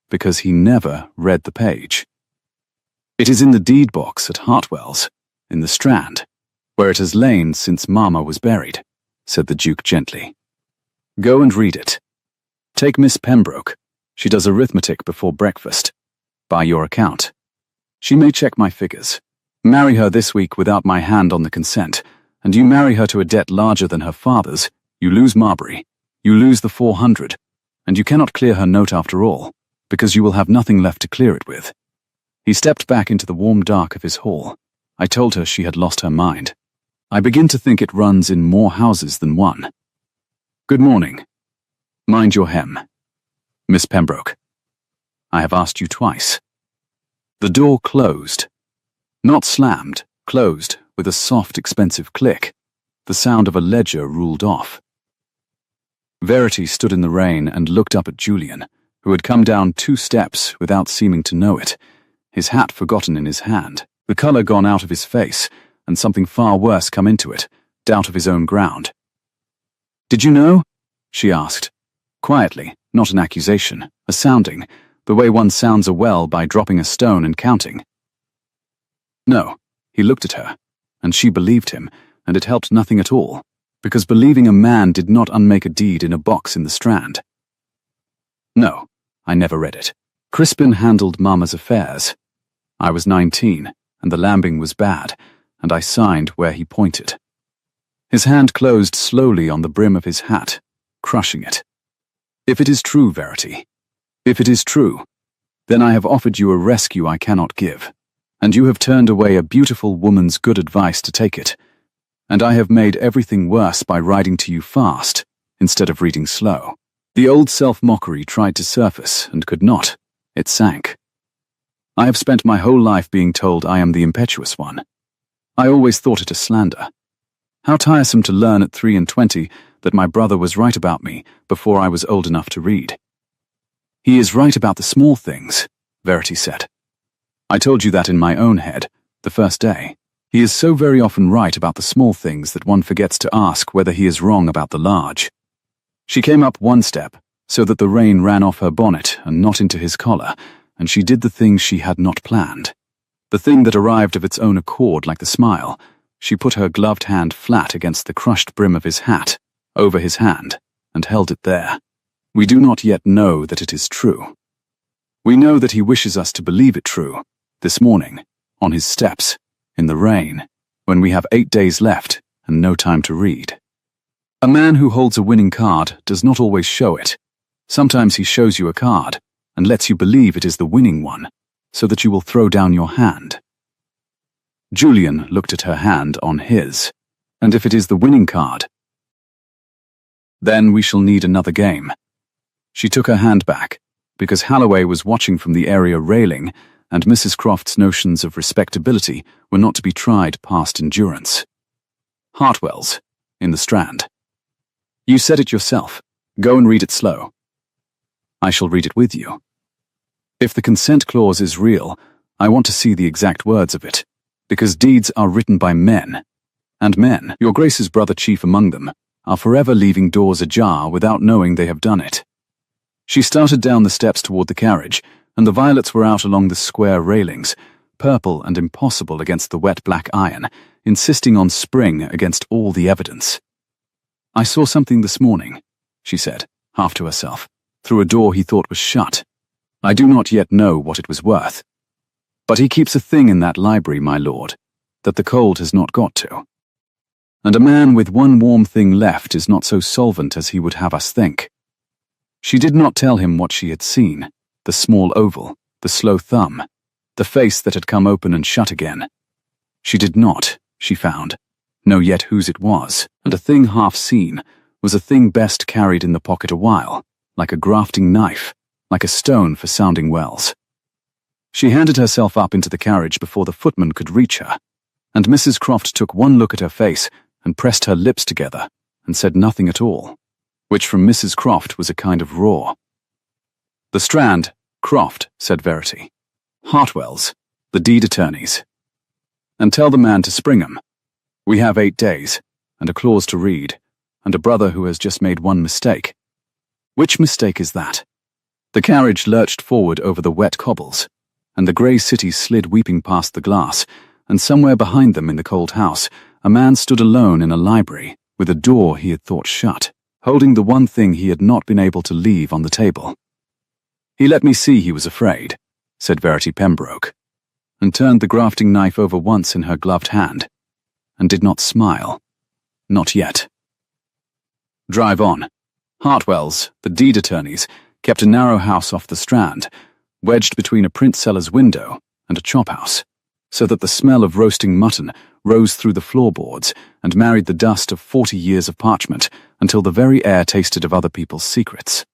because he never read the page. "It is in the deed box at Hartwell's, in the Strand, where it has lain since Mamma was buried," said the Duke gently. "Go and read it. Take Miss Pembroke. She does arithmetic before breakfast. By your account. She may check my figures. Marry her this week without my hand on the consent, and you marry her to a debt larger than her father's, you lose Marbury, you lose the 400, and you cannot clear her note after all, because you will have nothing left to clear it with." He stepped back into the warm dark of his hall. "I told her she had lost her mind. I begin to think it runs in more houses than one. Good morning. Mind your hem. Miss Pembroke. I have asked you twice." The door closed. Not slammed, closed, with a soft, expensive click. The sound of a ledger ruled off. Verity stood in the rain and looked up at Julian, who had come down 2 steps without seeming to know it, his hat forgotten in his hand, the colour gone out of his face, and something far worse come into it, doubt of his own ground. "Did you know?" she asked. Quietly, not an accusation, a sounding, The way one sounds a well by dropping a stone and counting. No, he looked at her, and she believed him, and it helped nothing at all, because believing a man did not unmake a deed in a box in the Strand. No, I never read it. Crispin handled Mama's affairs. I was 19, and the lambing was bad, and I signed where he pointed. His hand closed slowly on the brim of his hat, crushing it. If it is true, Verity, if it is true, then I have offered you a rescue I cannot give, and you have turned away a beautiful woman's good advice to take it, and I have made everything worse by writing to you fast instead of reading slow. The old self-mockery tried to surface and could not. It sank. I have spent my whole life being told I am the impetuous one. I always thought it a slander. How tiresome to learn at 3 and 20 that my brother was right about me before I was old enough to read. He is right about the small things, Verity said. I told you that in my own head, the first day. He is so very often right about the small things that one forgets to ask whether he is wrong about the large. She came up one step, so that the rain ran off her bonnet and not into his collar, and she did the thing she had not planned. The thing that arrived of its own accord like the smile. She put her gloved hand flat against the crushed brim of his hat, over his hand, and held it there. We do not yet know that it is true. We know that he wishes us to believe it true, this morning, on his steps, in the rain, when we have 8 days left and no time to read. A man who holds a winning card does not always show it. Sometimes he shows you a card and lets you believe it is the winning one, so that you will throw down your hand. Julian looked at her hand on his, and if it is the winning card, then we shall need another game. She took her hand back, because Halloway was watching from the area railing, and Mrs. Croft's notions of respectability were not to be tried past endurance. Hartwell's, in the Strand. You said it yourself. Go and read it slow. I shall read it with you. If the consent clause is real, I want to see the exact words of it, because deeds are written by men, and men, your Grace's brother chief among them, are forever leaving doors ajar without knowing they have done it. She started down the steps toward the carriage, and the violets were out along the square railings, purple and impossible against the wet black iron, insisting on spring against all the evidence. I saw something this morning, she said, half to herself, through a door he thought was shut. I do not yet know what it was worth. But he keeps a thing in that library, my lord, that the cold has not got to. And a man with one warm thing left is not so solvent as he would have us think. She did not tell him what she had seen, the small oval, the slow thumb, the face that had come open and shut again. She did not, she found, know yet whose it was, and a thing half seen was a thing best carried in the pocket a while, like a grafting knife, like a stone for sounding wells. She handed herself up into the carriage before the footman could reach her, and Mrs. Croft took one look at her face and pressed her lips together and said nothing at all, which from Mrs. Croft was a kind of roar. The Strand, Croft, said Verity. Hartwell's, the deed attorneys. And tell the man to spring 'em. We have 8 days, and a clause to read, and a brother who has just made one mistake. Which mistake is that? The carriage lurched forward over the wet cobbles, and the grey city slid weeping past the glass, and somewhere behind them in the cold house, a man stood alone in a library, with a door he had thought shut, holding the one thing he had not been able to leave on the table. He let me see he was afraid, said Verity Pembroke, and turned the grafting knife over once in her gloved hand, and did not smile. Not yet. Drive on. Hartwell's, the deed attorneys, kept a narrow house off the Strand, wedged between a print seller's window and a chop-house, so that the smell of roasting mutton rose through the floorboards and married the dust of 40 years of parchment until the very air tasted of other people's secrets.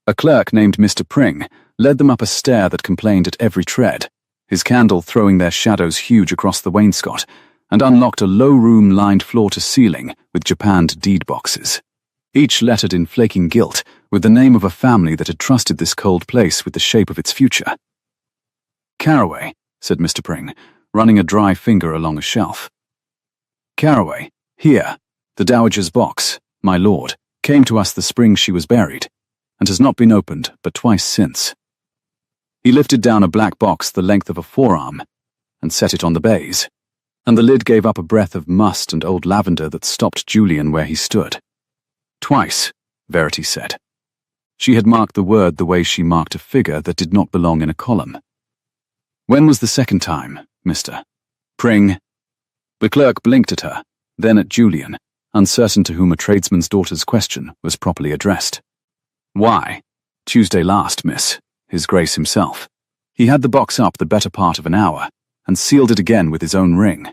A clerk named Mr. Pring led them up a stair that complained at every tread, his candle throwing their shadows huge across the wainscot, and unlocked a low room lined floor to ceiling with japanned deed boxes, each lettered in flaking gilt with the name of a family that had trusted this cold place with the shape of its future. Caraway, said Mr. Pring, running a dry finger along a shelf. Caraway, here, the dowager's box, my lord, came to us the spring she was buried, and has not been opened but twice since. He lifted down a black box the length of a forearm and set it on the baize, and the lid gave up a breath of must and old lavender that stopped Julian where he stood. Twice, Verity said. She had marked the word the way she marked a figure that did not belong in a column. When was the second time, Mr. Pring? The clerk blinked at her, then at Julian, uncertain to whom a tradesman's daughter's question was properly addressed. Why? Tuesday last, miss, His Grace himself. He had the box up the better part of an hour, and sealed it again with his own ring.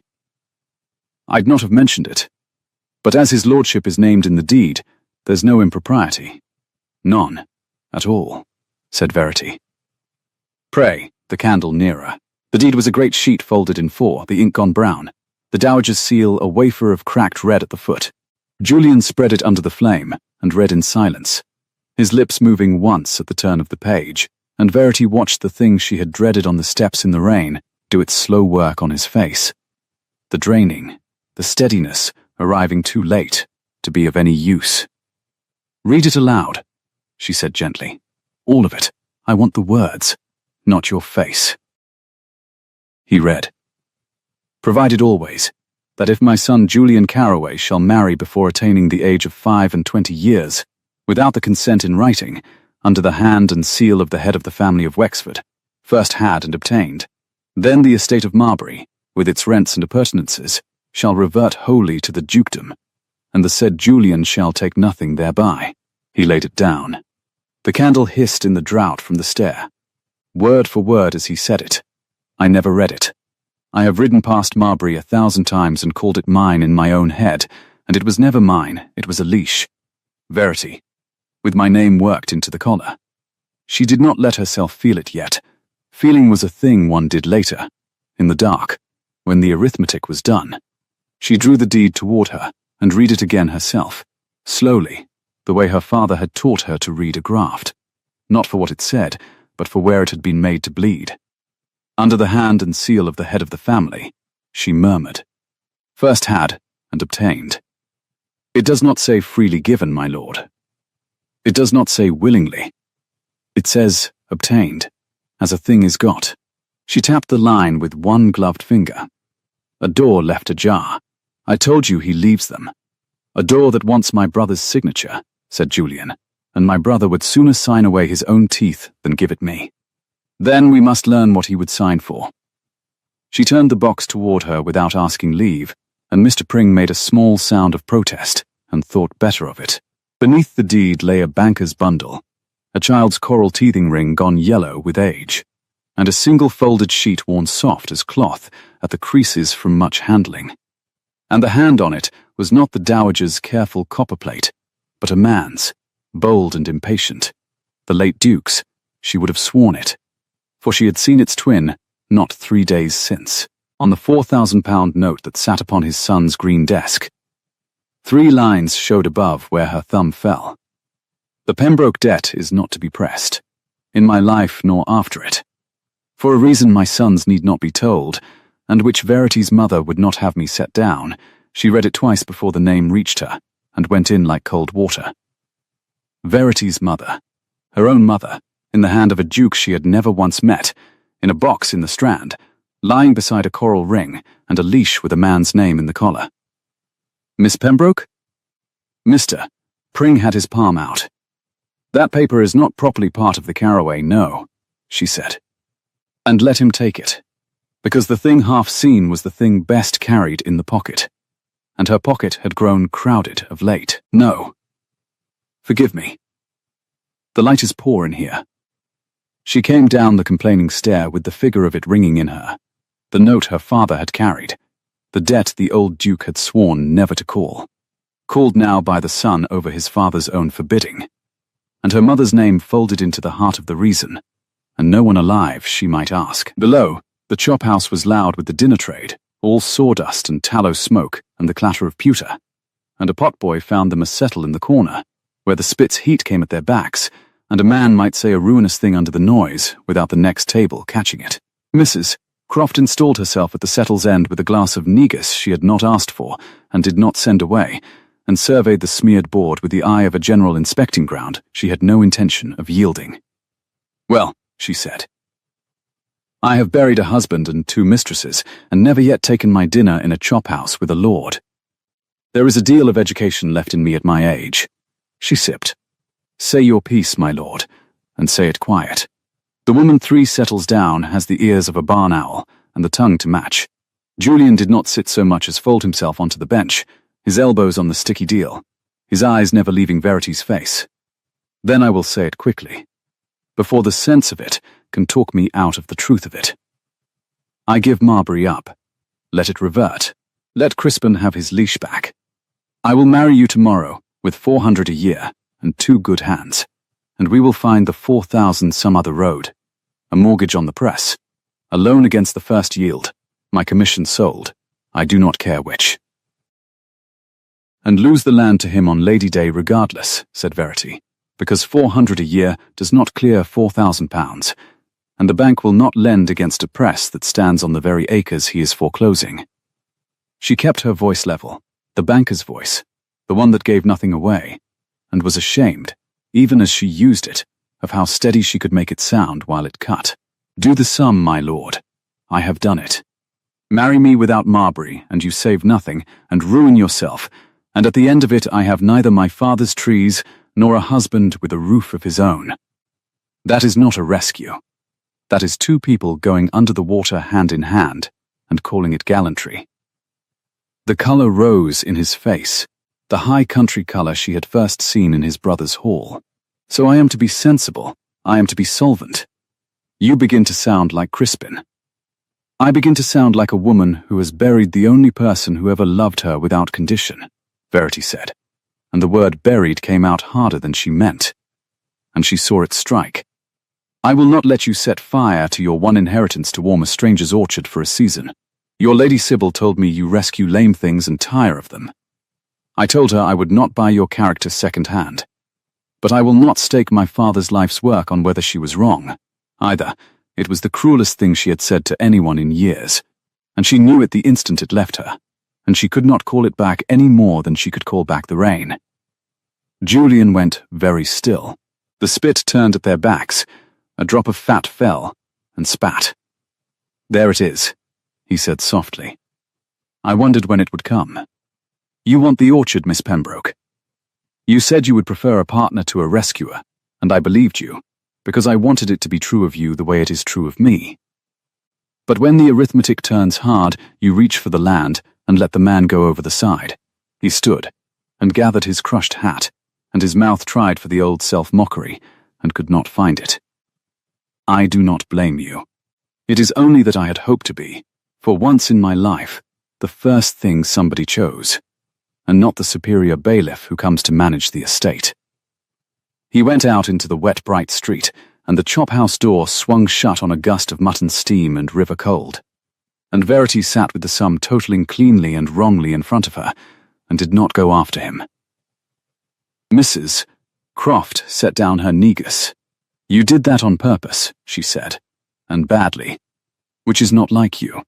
I'd not have mentioned it, but as his lordship is named in the deed, there's no impropriety. None, at all, said Verity. Pray, the candle nearer. The deed was a great sheet folded in four, the ink gone brown, the dowager's seal a wafer of cracked red at the foot. Julian spread it under the flame, and read in silence, his lips moving once at the turn of the page, and Verity watched the thing she had dreaded on the steps in the rain do its slow work on his face. The draining, the steadiness, arriving too late to be of any use. Read it aloud, she said gently. All of it. I want the words, not your face. He read. Provided always, that if my son Julian Carroway shall marry before attaining the age of 25 years, without the consent in writing, under the hand and seal of the head of the family of Wexford, first had and obtained, then the estate of Marbury, with its rents and appurtenances, shall revert wholly to the dukedom, and the said Julian shall take nothing thereby. He laid it down. The candle hissed in the draught from the stair. Word for word as he said it. I never read it. I have ridden past Marbury 1,000 times and called it mine in my own head, and it was never mine, it was a leash. Verity, with my name worked into the collar. She did not let herself feel it yet. Feeling was a thing one did later, in the dark, when the arithmetic was done. She drew the deed toward her and read it again herself, slowly, the way her father had taught her to read a graft, not for what it said, but for where it had been made to bleed. Under the hand and seal of the head of the family, she murmured, first had and obtained. It does not say freely given, my lord. It does not say willingly. It says obtained, as a thing is got. She tapped the line with one gloved finger. A door left ajar. I told you he leaves them. A door that wants my brother's signature, said Julian, and my brother would sooner sign away his own teeth than give it me. Then we must learn what he would sign for. She turned the box toward her without asking leave, and Mr. Pring made a small sound of protest and thought better of it. Beneath the deed lay a banker's bundle, a child's coral teething ring gone yellow with age, and a single folded sheet worn soft as cloth at the creases from much handling. And the hand on it was not the dowager's careful copperplate, but a man's, bold and impatient. The late Duke's, she would have sworn it, for she had seen its twin not 3 days since, on the £4,000 note that sat upon his son's green desk. 3 lines showed above where her thumb fell. The Pembroke debt is not to be pressed, in my life nor after it, for a reason my sons need not be told, and which Verity's mother would not have me set down. She read it twice before the name reached her, and went in like cold water. Verity's mother, her own mother, in the hand of a duke she had never once met, in a box in the Strand, lying beside a coral ring and a leash with a man's name in the collar. Miss Pembroke? Mr. Pring had his palm out. That paper is not properly part of the Carroway, no, she said. And let him take it, because the thing half seen was the thing best carried in the pocket, and her pocket had grown crowded of late. No. Forgive me. The light is poor in here. She came down the complaining stair with the figure of it ringing in her, the note her father had carried, the debt the old Duke had sworn never to call, called now by the son over his father's own forbidding, and her mother's name folded into the heart of the reason, and no one alive, she might ask. Below, the chop-house was loud with the dinner trade, all sawdust and tallow smoke and the clatter of pewter, and a potboy found them asettle in the corner, where the spit's heat came at their backs, and a man might say a ruinous thing under the noise without the next table catching it. Mrs. Croft installed herself at the settle's end with a glass of negus she had not asked for and did not send away, and surveyed the smeared board with the eye of a general inspecting ground she had no intention of yielding. Well, she said, I have buried a husband and 2 mistresses, and never yet taken my dinner in a chop house with a lord. There is a deal of education left in me at my age. She sipped. Say your piece, my lord, and say it quiet. The woman 3 settles down has the ears of a barn owl, and the tongue to match. Julian did not sit so much as fold himself onto the bench, his elbows on the sticky deal, his eyes never leaving Verity's face. Then I will say it quickly, before the sense of it can talk me out of the truth of it. I give Marbury up. Let it revert. Let Crispin have his leash back. I will marry you tomorrow, with 400 a year, and 2 good hands, and we will find the 4,000 some other road. A mortgage on the press. A loan against the first yield. My commission sold. I do not care which. And lose the land to him on Lady Day regardless, said Verity, because 400 a year does not clear £4,000, and the bank will not lend against a press that stands on the very acres he is foreclosing. She kept her voice level, the banker's voice, the one that gave nothing away, and was ashamed, even as she used it, of how steady she could make it sound while it cut. Do the sum, my lord. I have done it. Marry me without Marbury, and you save nothing, and ruin yourself, and at the end of it I have neither my father's trees nor a husband with a roof of his own. That is not a rescue. That is 2 people going under the water hand in hand, and calling it gallantry. The colour rose in his face, the high country colour she had first seen in his brother's hall. So I am to be sensible, I am to be solvent. You begin to sound like Crispin. I begin to sound like a woman who has buried the only person who ever loved her without condition, Verity said, and the word buried came out harder than she meant, and she saw it strike. I will not let you set fire to your one inheritance to warm a stranger's orchard for a season. Your Lady Sybil told me you rescue lame things and tire of them. I told her I would not buy your character second-hand. But I will not stake my father's life's work on whether she was wrong, either. It was the cruelest thing she had said to anyone in years, and she knew it the instant it left her, and she could not call it back any more than she could call back the rain. Julian went very still. The spit turned at their backs, a drop of fat fell, and spat. There it is, he said softly. I wondered when it would come. You want the orchard, Miss Pembroke. You said you would prefer a partner to a rescuer, and I believed you, because I wanted it to be true of you the way it is true of me. But when the arithmetic turns hard, you reach for the land and let the man go over the side. He stood, and gathered his crushed hat, and his mouth tried for the old self-mockery, and could not find it. I do not blame you. It is only that I had hoped to be, for once in my life, the first thing somebody chose, and not the superior bailiff who comes to manage the estate. He went out into the wet, bright street, and the chop-house door swung shut on a gust of mutton steam and river cold. And Verity sat with the sum totaling cleanly and wrongly in front of her, and did not go after him. Mrs. Croft set down her negus. You did that on purpose, she said, and badly, which is not like you.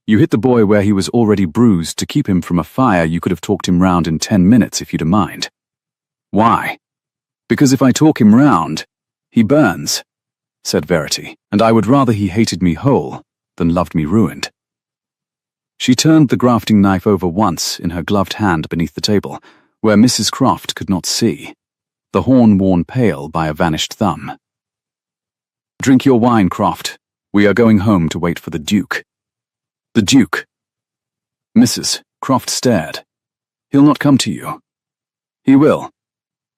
You hit the boy where he was already bruised to keep him from a fire you could have talked him round in 10 minutes if you'd a mind. Why? Because if I talk him round, he burns, said Verity, and I would rather he hated me whole than loved me ruined. She turned the grafting knife over once in her gloved hand beneath the table, where Mrs. Croft could not see, the horn worn pale by a vanished thumb. Drink your wine, Croft. We are going home to wait for the Duke. The Duke. Mrs. Croft stared. He'll not come to you. He will,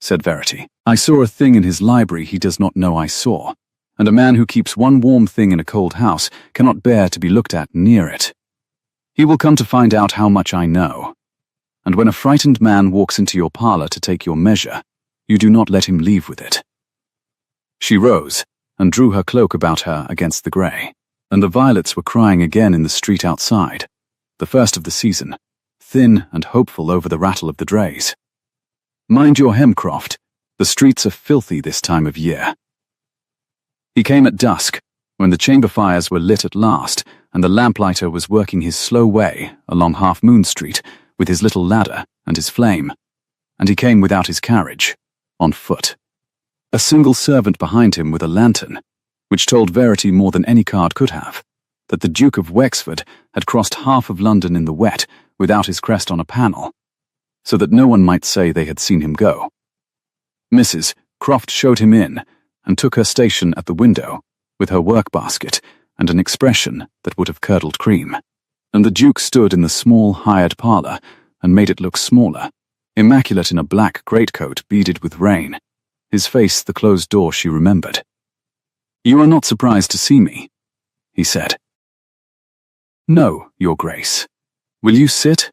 said Verity. I saw a thing in his library he does not know I saw, and a man who keeps one warm thing in a cold house cannot bear to be looked at near it. He will come to find out how much I know, and when a frightened man walks into your parlour to take your measure, you do not let him leave with it. She rose and drew her cloak about her against the grey, and the violets were crying again in the street outside, the first of the season, thin and hopeful over the rattle of the drays. Mind your hem, Croft. The streets are filthy this time of year. He came at dusk, when the chamber fires were lit at last, and the lamplighter was working his slow way along Half Moon Street with his little ladder and his flame, and he came without his carriage, on foot. A single servant behind him with a lantern, which told Verity more than any card could have, that the Duke of Wexford had crossed half of London in the wet without his crest on a panel, so that no one might say they had seen him go. Mrs. Croft showed him in and took her station at the window with her work-basket and an expression that would have curdled cream. And the Duke stood in the small hired parlour and made it look smaller, immaculate in a black greatcoat beaded with rain, his face the closed door she remembered. "You are not surprised to see me," he said. "No, Your Grace. Will you sit?"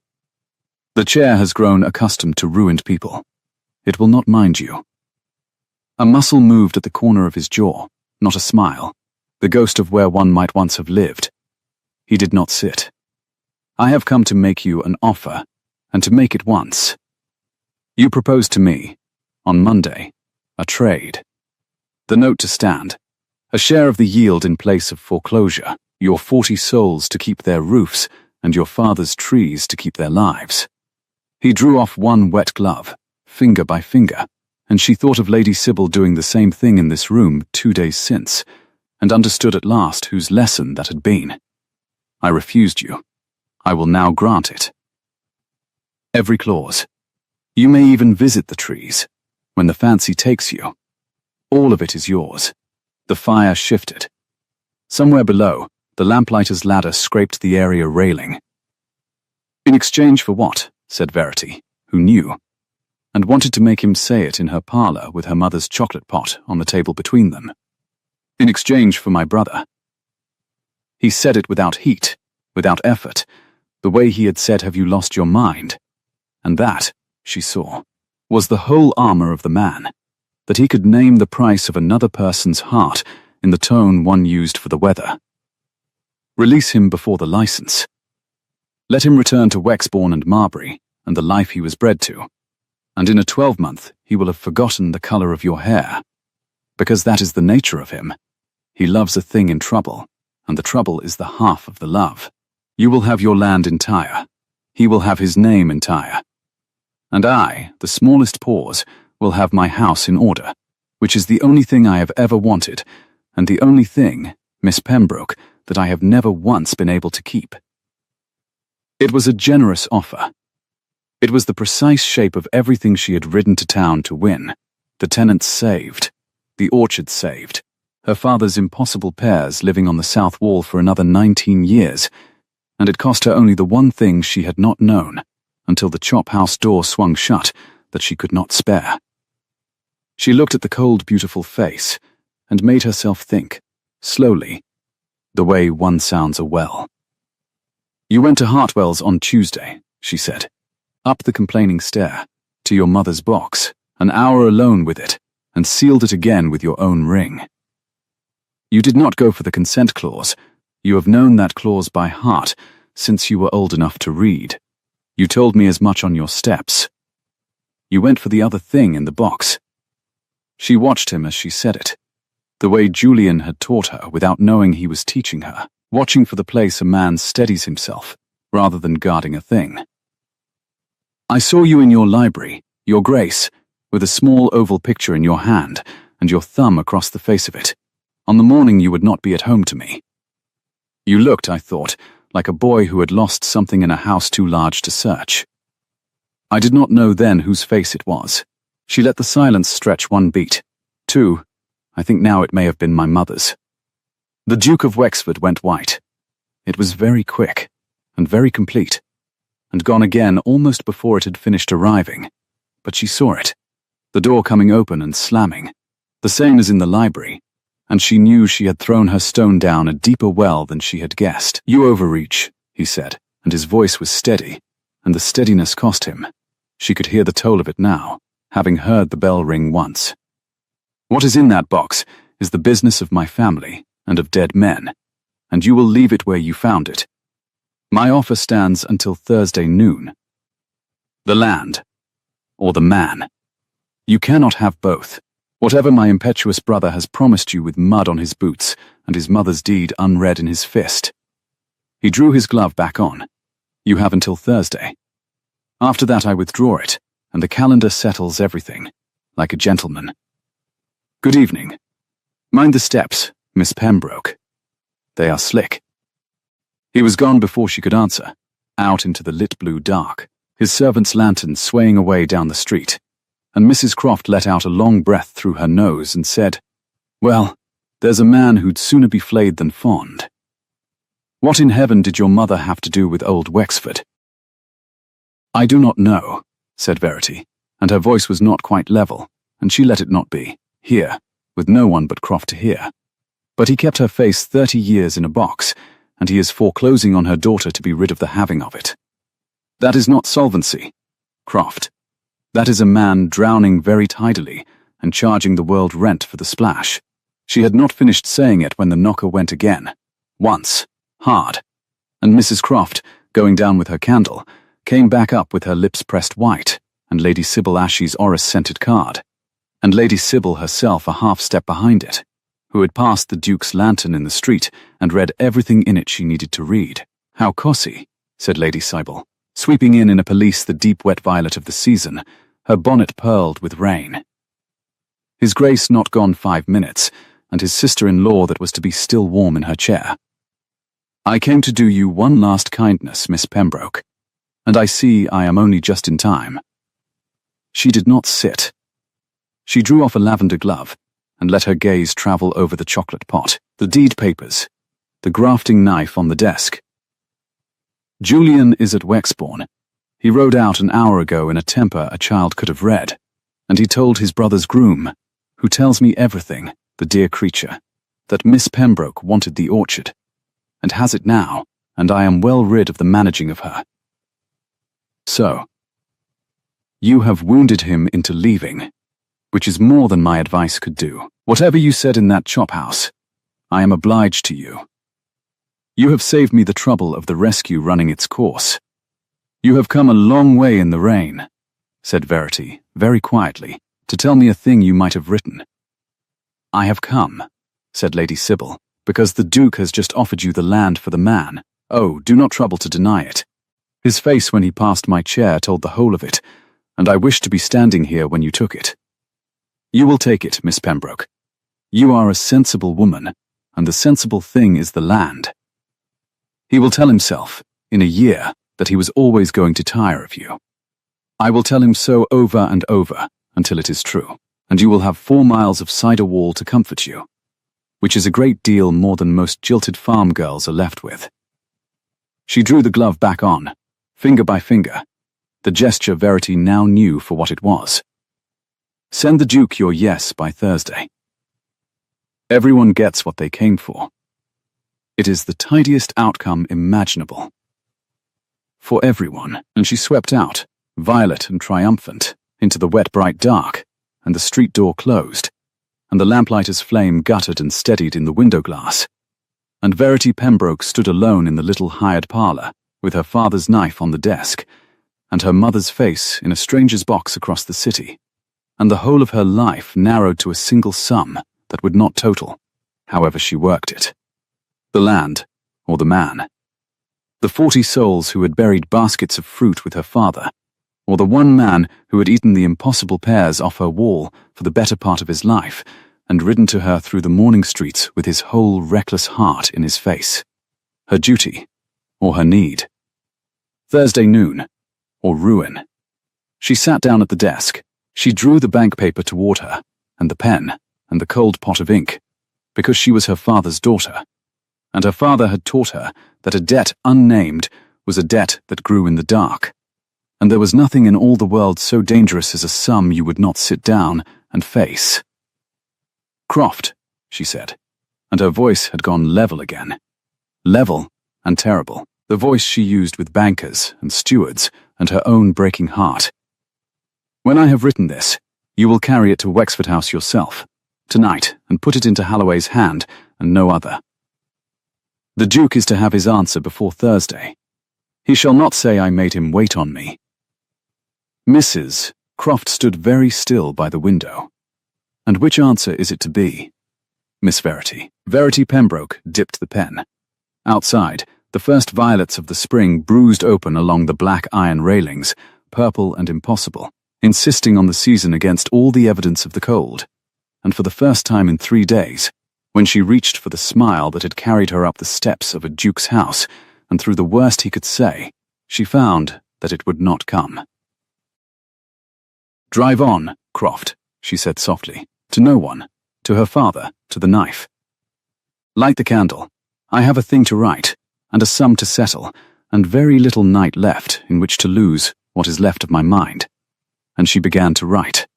The chair has grown accustomed to ruined people. It will not mind you. A muscle moved at the corner of his jaw, not a smile, the ghost of where one might once have lived. He did not sit. "I have come to make you an offer, and to make it once. You proposed to me, on Monday, a trade. The note to stand, a share of the yield in place of foreclosure, your 40 souls to keep their roofs, and your father's trees to keep their lives." He drew off one wet glove, finger by finger, and she thought of Lady Sybil doing the same thing in this room 2 days since, and understood at last whose lesson that had been. "I refused you. I will now grant it. Every clause. You may even visit the trees, when the fancy takes you. All of it is yours." The fire shifted. Somewhere below, the lamplighter's ladder scraped the area railing. "In exchange for what?" said Verity, who knew, and wanted to make him say it in her parlour with her mother's chocolate pot on the table between them. "In exchange for my brother." He said it without heat, without effort, the way he had said, "Have you lost your mind?" And that, she saw, was the whole armour of the man, that he could name the price of another person's heart in the tone one used for the weather. Release him before the licence. Let him return to Wexbourne and Marbury and the life he was bred to, and in a 12-month he will have forgotten the colour of your hair, because that is the nature of him. He loves a thing in trouble, and the trouble is the half of the love. You will have your land entire. He will have his name entire. And I, the smallest pause, will have my house in order, which is the only thing I have ever wanted, and the only thing, Miss Pembroke, that I have never once been able to keep. It was a generous offer. It was the precise shape of everything she had ridden to town to win. The tenants saved. The orchard saved. Her father's impossible pears living on the south wall for another 19 years, and it cost her only the one thing she had not known, until the chop house door swung shut, that she could not spare. She looked at the cold, beautiful face, and made herself think, slowly, the way one sounds a well. "You went to Hartwell's on Tuesday," she said, "up the complaining stair, to your mother's box, an hour alone with it, and sealed it again with your own ring. You did not go for the consent clause. You have known that clause by heart since you were old enough to read. You told me as much on your steps. You went for the other thing in the box." She watched him as she said it, the way Julian had taught her without knowing he was teaching her, watching for the place a man steadies himself, rather than guarding a thing. "I saw you in your library, Your Grace, with a small oval picture in your hand, and your thumb across the face of it, on the morning you would not be at home to me. You looked, I thought, like a boy who had lost something in a house too large to search. I did not know then whose face it was." She let the silence stretch 1 beat. 2, I think now it may have been my mother's. The Duke of Wexford went white. It was very quick, and very complete, and gone again almost before it had finished arriving. But she saw it, the door coming open and slamming, the same as in the library, and she knew she had thrown her stone down a deeper well than she had guessed. "You overreach," he said, and his voice was steady, and the steadiness cost him. She could hear the toll of it now, having heard the bell ring once. "What is in that box is the business of my family and of dead men, and you will leave it where you found it. My offer stands until Thursday noon. The land, or the man. You cannot have both. Whatever my impetuous brother has promised you with mud on his boots and his mother's deed unread in his fist." He drew his glove back on. "You have until Thursday. After that I withdraw it, and the calendar settles everything, like a gentleman. Good evening. Mind the steps, Miss Pembroke. They are slick. He was gone before she could answer, out into the lit blue dark, his servant's lantern swaying away down the street, and Mrs. Croft let out a long breath through her nose and said, "Well, there's a man who'd sooner be flayed than fond. What in heaven did your mother have to do with old Wexford?" "I do not know," said Verity, and her voice was not quite level, and she let it not be, here, with no one but Croft to hear. "But he kept her face 30 years in a box, and he is foreclosing on her daughter to be rid of the having of it. That is not solvency, Croft. That is a man drowning very tidily and charging the world rent for the splash." She had not finished saying it when the knocker went again, once, hard, and Mrs. Croft, going down with her candle, came back up with her lips pressed white, and Lady Sybil Ashey's orris-scented card, and Lady Sybil herself a half-step behind it, who had passed the Duke's lantern in the street and read everything in it she needed to read. "How cosy," said Lady Sybil, sweeping in a pelisse the deep wet violet of the season, her bonnet pearled with rain. His Grace not gone 5 minutes, and his sister-in-law that was to be still warm in her chair. "I came to do you one last kindness, Miss Pembroke, and I see I am only just in time." She did not sit. She drew off a lavender glove and let her gaze travel over the chocolate pot, the deed papers, the grafting knife on the desk. "Julian is at Wexbourne. He rode out an hour ago in a temper a child could have read, and he told his brother's groom, who tells me everything, the dear creature, that Miss Pembroke wanted the orchard, and has it now, and I am well rid of the managing of her. So, you have wounded him into leaving, which is more than my advice could do. Whatever you said in that chop-house, I am obliged to you. You have saved me the trouble of the rescue running its course. You have come a long way in the rain," said Verity, very quietly, "to tell me a thing you might have written." "I have come," said Lady Sybil, "because the Duke has just offered you the land for the man. Oh, do not trouble to deny it. His face when he passed my chair told the whole of it, and I wished to be standing here when you took it. You will take it, Miss Pembroke. You are a sensible woman, and the sensible thing is the land. He will tell himself, in a year, that he was always going to tire of you. I will tell him so over and over, until it is true, and you will have 4 miles of cider wall to comfort you, which is a great deal more than most jilted farm girls are left with." She drew the glove back on, finger by finger, the gesture Verity now knew for what it was. "Send the Duke your yes by Thursday. Everyone gets what they came for. It is the tidiest outcome imaginable. For everyone," and she swept out, violet and triumphant, into the wet bright dark, and the street door closed, and the lamplighter's flame guttered and steadied in the window glass, and Verity Pembroke stood alone in the little hired parlour, with her father's knife on the desk, and her mother's face in a stranger's box across the city, and the whole of her life narrowed to a single sum that would not total, however she worked it. The land, or the man. The 40 souls who had buried baskets of fruit with her father, or the one man who had eaten the impossible pears off her wall for the better part of his life, and ridden to her through the morning streets with his whole reckless heart in his face. Her duty, or her need. Thursday noon, or ruin. She sat down at the desk. She drew the bank paper toward her, and the pen, and the cold pot of ink, because she was her father's daughter, and her father had taught her that a debt unnamed was a debt that grew in the dark, and there was nothing in all the world so dangerous as a sum you would not sit down and face. "Croft," she said, and her voice had gone level again. Level and terrible, the voice she used with bankers and stewards and her own breaking heart. "When I have written this, you will carry it to Wexford House yourself, tonight, and put it into Halloway's hand and no other. The Duke is to have his answer before Thursday. He shall not say I made him wait on me." Mrs. Croft stood very still by the window. "And which answer is it to be?" "Miss Verity." Verity Pembroke dipped the pen. Outside, the first violets of the spring bruised open along the black iron railings, purple and impossible, insisting on the season against all the evidence of the cold. And for the first time in 3 days, When she reached for the smile that had carried her up the steps of a duke's house, and through the worst he could say, she found that it would not come. "Drive on, Croft," she said softly, to no one, to her father, to the knife. "Light the candle. I have a thing to write, and a sum to settle, and very little night left in which to lose what is left of my mind." And she began to write.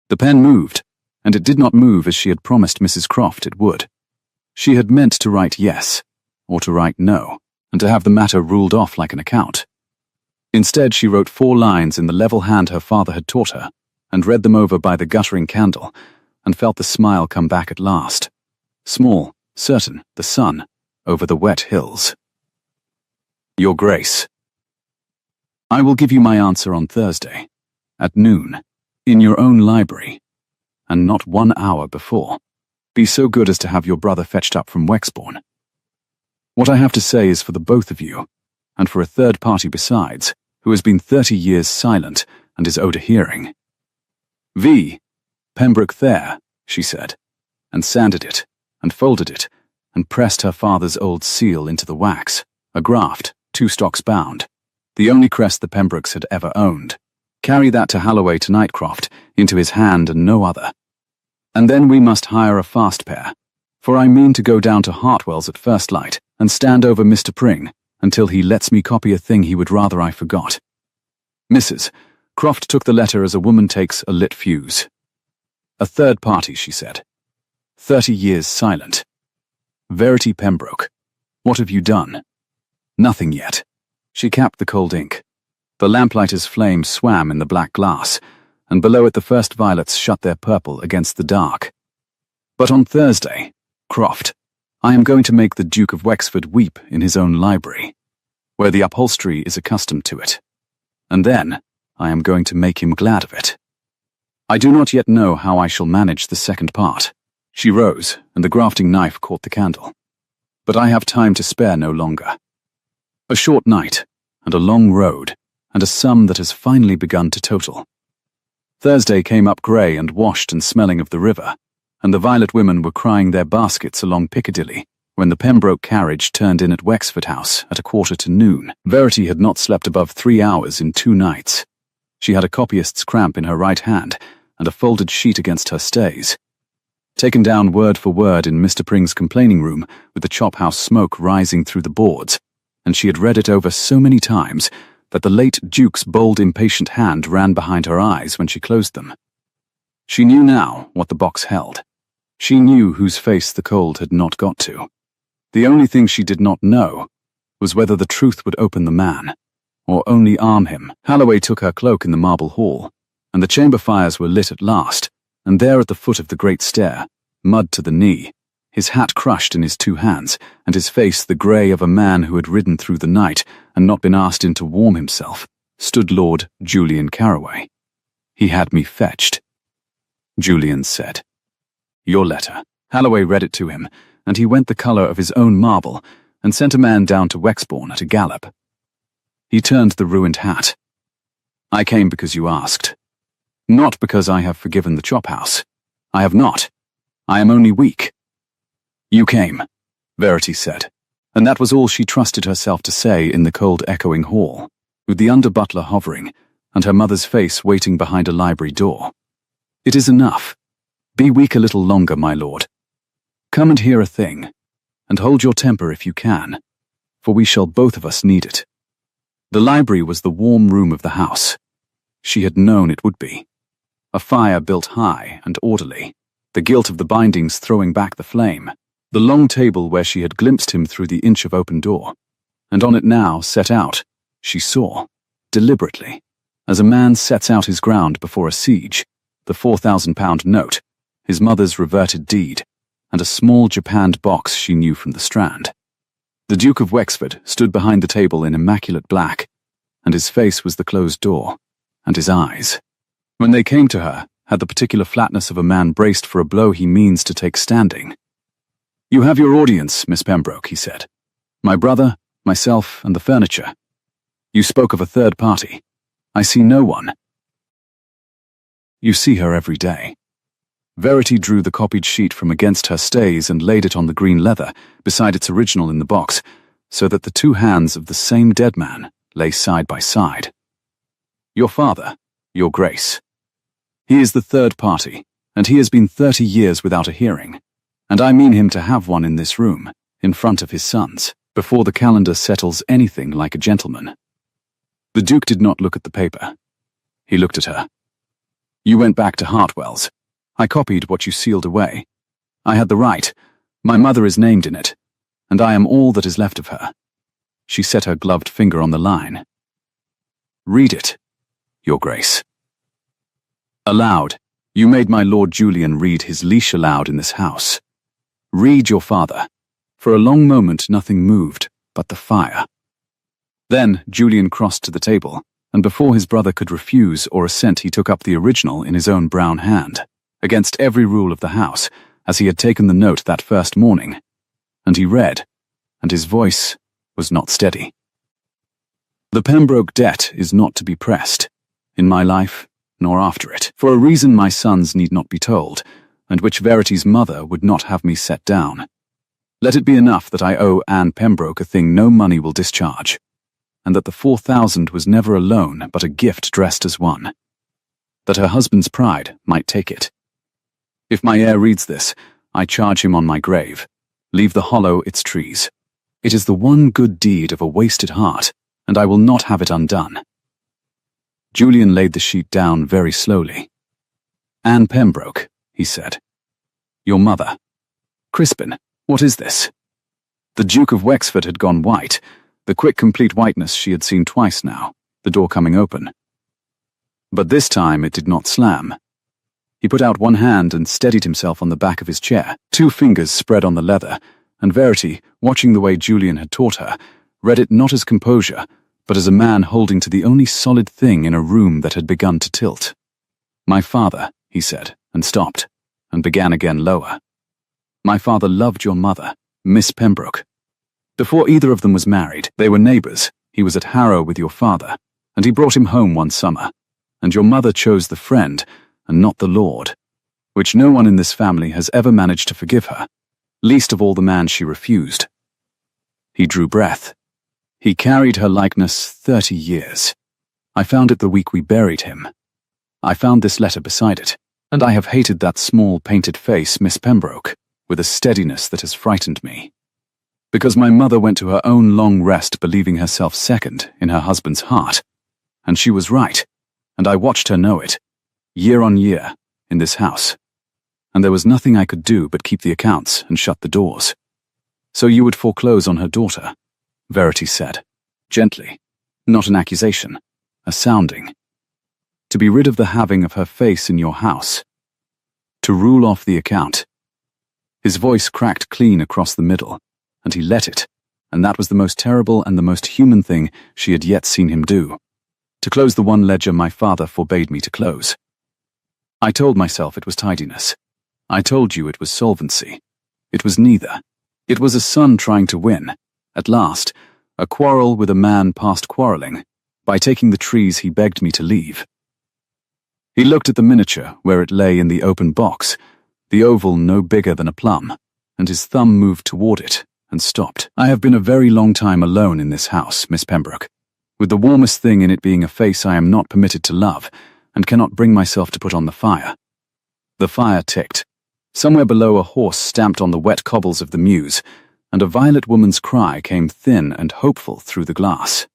The pen moved, and it did not move as she had promised Mrs. Croft it would. She had meant to write yes, or to write no, and to have the matter ruled off like an account. Instead, she wrote 4 lines in the level hand her father had taught her, and read them over by the guttering candle, and felt the smile come back at last. Small, certain, the sun, over the wet hills. "Your Grace, I will give you my answer on Thursday, at noon, in your own library, and not 1 hour before. Be so good as to have your brother fetched up from Wexbourne. What I have to say is for the both of you, and for a third party besides, who has been 30 years silent and is owed a hearing." "V. Pembroke there," she said, and sanded it, and folded it, and pressed her father's old seal into the wax, a graft, 2 stocks bound, the only crest the Pembrokes had ever owned. "Carry that to Halloway tonight, Croft, into his hand and no other. And then we must hire a fast pair, for I mean to go down to Hartwell's at first light, and stand over Mr. Pring, until he lets me copy a thing he would rather I forgot." Mrs. Croft took the letter as a woman takes a lit fuse. "A third party," she said. 30 years silent. Verity Pembroke, what have you done?" "Nothing yet." She capped the cold ink. The lamplighter's flame swam in the black glass, and below it the first violets shut their purple against the dark. "But on Thursday, Croft, I am going to make the Duke of Wexford weep in his own library, where the upholstery is accustomed to it. And then I am going to make him glad of it. I do not yet know how I shall manage the second part." She rose, and the grafting knife caught the candle. "But I have time to spare no longer. A short night, and a long road, and a sum that has finally begun to total." Thursday came up grey and washed and smelling of the river, and the violet women were crying their baskets along Piccadilly when the Pembroke carriage turned in at Wexford House at 1:45. Verity had not slept above 3 hours in 2 nights. She had a copyist's cramp in her right hand and a folded sheet against her stays. Taken down word for word in Mr. Pring's complaining room with the chop-house smoke rising through the boards, and she had read it over so many times that the late Duke's bold, impatient hand ran behind her eyes when she closed them. She knew now what the box held. She knew whose face the cold had not got to. The only thing she did not know was whether the truth would open the man, or only arm him. Halloway took her cloak in the marble hall, and the chamber fires were lit at last, and there at the foot of the great stair, mud to the knee, his hat crushed in his 2 hands, and his face the grey of a man who had ridden through the night and not been asked in to warm himself, stood Lord Julian Carroway. "He had me fetched," Julian said. "Your letter." Halloway read it to him, and he went the colour of his own marble and sent a man down to Wexbourne at a gallop. He turned the ruined hat. "I came because you asked. Not because I have forgiven the chop-house. I have not. I am only weak." "You came," Verity said, and that was all she trusted herself to say in the cold echoing hall, with the under-butler hovering, and her mother's face waiting behind a library door. "It is enough. Be weak a little longer, my lord. Come and hear a thing, and hold your temper if you can, for we shall both of us need it." The library was the warm room of the house. She had known it would be. A fire built high and orderly, the gilt of the bindings throwing back the flame, the long table where she had glimpsed him through the inch of open door, and on it now set out, she saw, deliberately, as a man sets out his ground before a siege, the £4,000 note, his mother's reverted deed, and a small japanned box she knew from the Strand. The Duke of Wexford stood behind the table in immaculate black, and his face was the closed door, and his eyes, when they came to her, had the particular flatness of a man braced for a blow he means to take standing. "You have your audience, Miss Pembroke," he said. "My brother, myself, and the furniture. You spoke of a third party. I see no one." "You see her every day." Verity drew the copied sheet from against her stays and laid it on the green leather, beside its original in the box, so that the two hands of the same dead man lay side by side. Your father, Your Grace. He is the third party, and he has been 30 years without a hearing, and I mean him to have one in this room, in front of his sons, before the calendar settles anything like a gentleman. The Duke did not look at the paper. He looked at her. You went back to Hartwell's. I copied what you sealed away. I had the right. My mother is named in it, and I am all that is left of her. She set her gloved finger on the line. Read it, Your Grace. Aloud, you made my Lord Julian read his leash aloud in this house. Read your father. For a long moment nothing moved but the fire. Then Julian crossed to the table, and before his brother could refuse or assent he took up the original in his own brown hand, against every rule of the house, as he had taken the note that first morning. And he read, and his voice was not steady. The Pembroke debt is not to be pressed, in my life nor after it, for a reason my sons need not be told, and which Verity's mother would not have me set down. Let it be enough that I owe Anne Pembroke a thing no money will discharge, and that the 4,000 was never a loan but a gift dressed as one, that her husband's pride might take it. If my heir reads this, I charge him on my grave, leave the hollow its trees. It is the one good deed of a wasted heart, and I will not have it undone. Julian laid the sheet down very slowly. Anne Pembroke, he said. Your mother. Crispin, what is this? The Duke of Wexford had gone white, the quick complete whiteness she had seen twice now, the door coming open. But this time it did not slam. He put out one hand and steadied himself on the back of his chair, two fingers spread on the leather, and Verity, watching the way Julian had taught her, read it not as composure, but as a man holding to the only solid thing in a room that had begun to tilt. My father, he said, and stopped, and began again lower. My father loved your mother, Miss Pembroke. Before either of them was married, they were neighbours. He was at Harrow with your father, and he brought him home one summer, and your mother chose the friend, and not the lord, which no one in this family has ever managed to forgive her, least of all the man she refused. He drew breath. He carried her likeness 30 years. I found it the week we buried him. I found this letter beside it, and I have hated that small painted face, Miss Pembroke, with a steadiness that has frightened me. Because my mother went to her own long rest believing herself second in her husband's heart, and she was right, and I watched her know it, year on year, in this house, and there was nothing I could do but keep the accounts and shut the doors. So you would foreclose on her daughter, Verity said, gently, not an accusation, a sounding. To be rid of the having of her face in your house. To rule off the account. His voice cracked clean across the middle, and he let it, and that was the most terrible and the most human thing she had yet seen him do. To close the one ledger my father forbade me to close. I told myself it was tidiness. I told you it was solvency. It was neither. It was a son trying to win, at last, a quarrel with a man past quarrelling, by taking the trees he begged me to leave. He looked at the miniature where it lay in the open box, the oval no bigger than a plum, and his thumb moved toward it and stopped. I have been a very long time alone in this house, Miss Pembroke, with the warmest thing in it being a face I am not permitted to love, and cannot bring myself to put on the fire. The fire ticked. Somewhere below a horse stamped on the wet cobbles of the mews, and a violet woman's cry came thin and hopeful through the glass.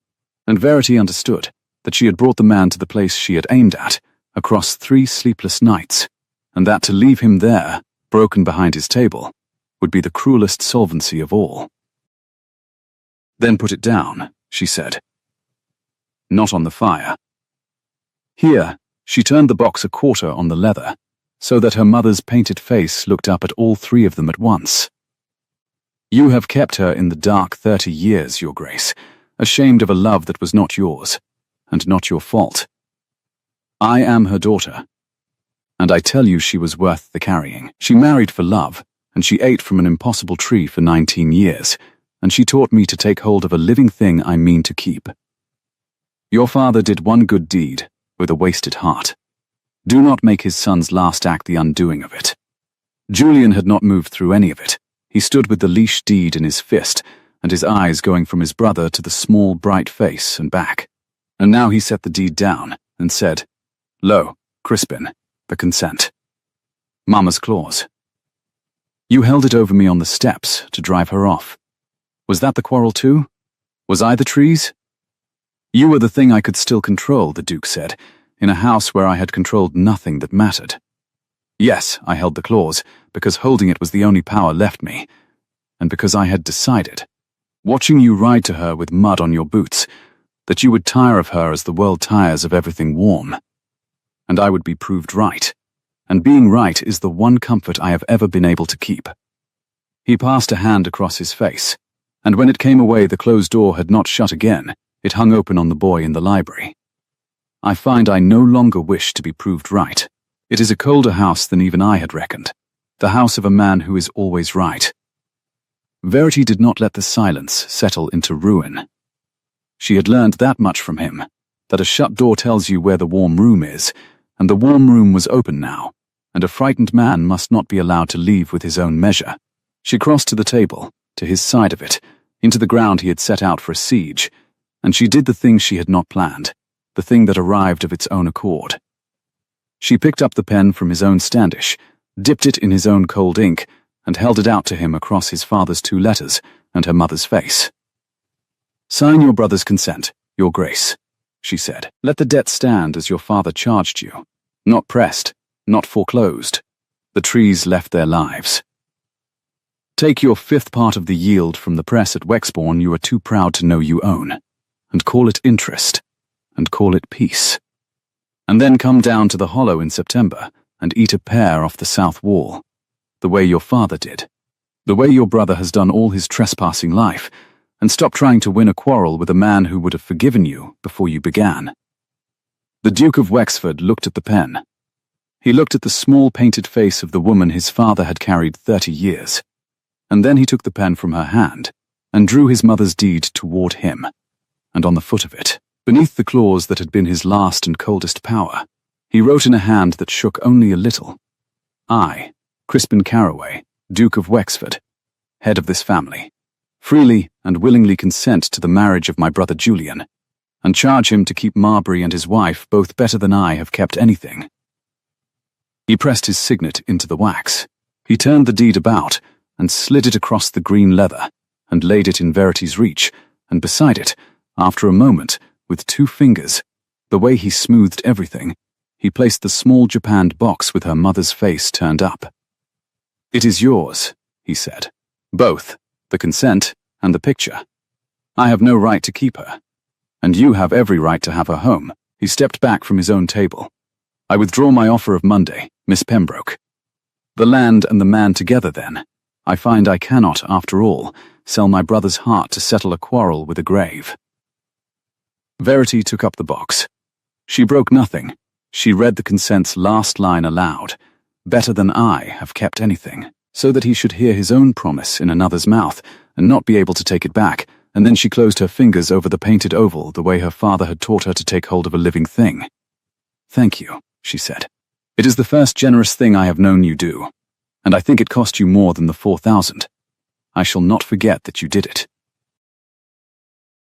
And Verity understood that she had brought the man to the place she had aimed at, across 3 sleepless nights, and that to leave him there, broken behind his table, would be the cruelest solvency of all. Then put it down, she said. Not on the fire. Here, she turned the box a quarter on the leather, so that her mother's painted face looked up at all 3 of them at once. You have kept her in the dark 30 years, Your Grace, ashamed of a love that was not yours, and not your fault. I am her daughter, and I tell you she was worth the carrying. She married for love, and she ate from an impossible tree for 19 years, and she taught me to take hold of a living thing I mean to keep. Your father did one good deed with a wasted heart. Do not make his son's last act the undoing of it. Julian had not moved through any of it. He stood with the leash deed in his fist, and his eyes going from his brother to the small, bright face and back. And now he set the deed down and said, "Lo, Crispin, the consent. Mama's clause. You held it over me on the steps to drive her off. Was that the quarrel too? Was I the trees?" "You were the thing I could still control," the Duke said, "in a house where I had controlled nothing that mattered. Yes, I held the clause, because holding it was the only power left me, and because I had decided, watching you ride to her with mud on your boots, that you would tire of her as the world tires of everything warm. And I would be proved right, and being right is the one comfort I have ever been able to keep." He passed a hand across his face, and when it came away the closed door had not shut again, it hung open on the boy in the library. "I find I no longer wish to be proved right. It is a colder house than even I had reckoned, the house of a man who is always right." Verity did not let the silence settle into ruin. She had learned that much from him, that a shut door tells you where the warm room is, and the warm room was open now, and a frightened man must not be allowed to leave with his own measure. She crossed to the table, to his side of it, into the ground he had set out for a siege, and she did the thing she had not planned, the thing that arrived of its own accord. She picked up the pen from his own standish, dipped it in his own cold ink, and held it out to him across his father's 2 letters and her mother's face. "Sign your brother's consent, your grace," she said. "Let the debt stand as your father charged you. Not pressed, not foreclosed. The trees left their lives. Take your 5th part of the yield from the press at Wexbourne you are too proud to know you own, and call it interest, and call it peace. And then come down to the Hollow in September and eat a pear off the south wall, the way your father did, the way your brother has done all his trespassing life, and stop trying to win a quarrel with a man who would have forgiven you before you began." The Duke of Wexford looked at the pen. He looked at the small painted face of the woman his father had carried 30 years, and then he took the pen from her hand and drew his mother's deed toward him, and on the foot of it, beneath the clause that had been his last and coldest power, he wrote in a hand that shook only a little, "I, Crispin Caraway, Duke of Wexford, head of this family, freely and willingly consent to the marriage of my brother Julian, and charge him to keep Marbury and his wife both better than I have kept anything." He pressed his signet into the wax. He turned the deed about and slid it across the green leather and laid it in Verity's reach, and beside it, after a moment, with 2 fingers, the way he smoothed everything, he placed the small japanned box with her mother's face turned up. "It is yours," he said. "Both, the consent and the picture. I have no right to keep her, and you have every right to have her home." He stepped back from his own table. "I withdraw my offer of Monday, Miss Pembroke. The land and the man together, then. I find I cannot, after all, sell my brother's heart to settle a quarrel with a grave." Verity took up the box. She broke nothing. She read the consent's last line aloud. "Better than I have kept anything," so that he should hear his own promise in another's mouth and not be able to take it back, and then she closed her fingers over the painted oval the way her father had taught her to take hold of a living thing. "Thank you," she said. "It is the first generous thing I have known you do, and I think it cost you more than the 4,000. I shall not forget that you did it."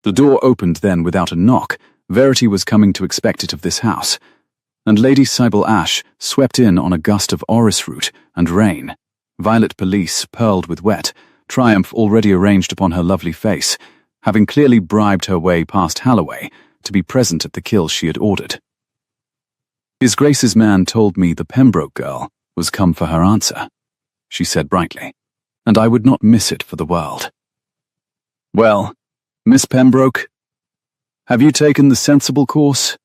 The door opened then without a knock. Verity was coming to expect it of this house, and Lady Sybil Ash swept in on a gust of orris root and rain, violet pelisse pearled with wet, triumph already arranged upon her lovely face, having clearly bribed her way past Halloway to be present at the kill she had ordered. "His Grace's man told me the Pembroke girl was come for her answer," she said brightly, "and I would not miss it for the world." "Well, Miss Pembroke, have you taken the sensible course?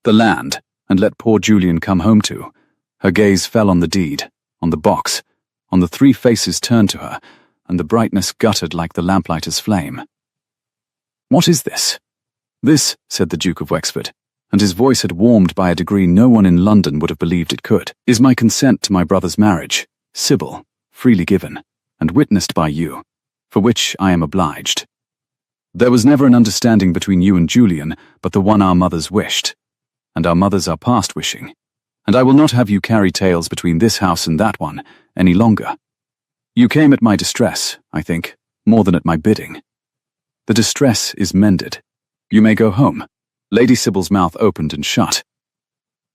The land, and let poor Julian come home to." Her gaze fell on the deed, on the box, on the 3 faces turned to her, and the brightness guttered like the lamplighter's flame. "What is this?" "This," said the Duke of Wexford, and his voice had warmed by a degree no one in London would have believed it could, "is my consent to my brother's marriage, Sybil, freely given, and witnessed by you, for which I am obliged. There was never an understanding between you and Julian but the one our mothers wished, and our mothers are past wishing, and I will not have you carry tales between this house and that one any longer. You came at my distress, I think, more than at my bidding. The distress is mended. You may go home." Lady Sybil's mouth opened and shut.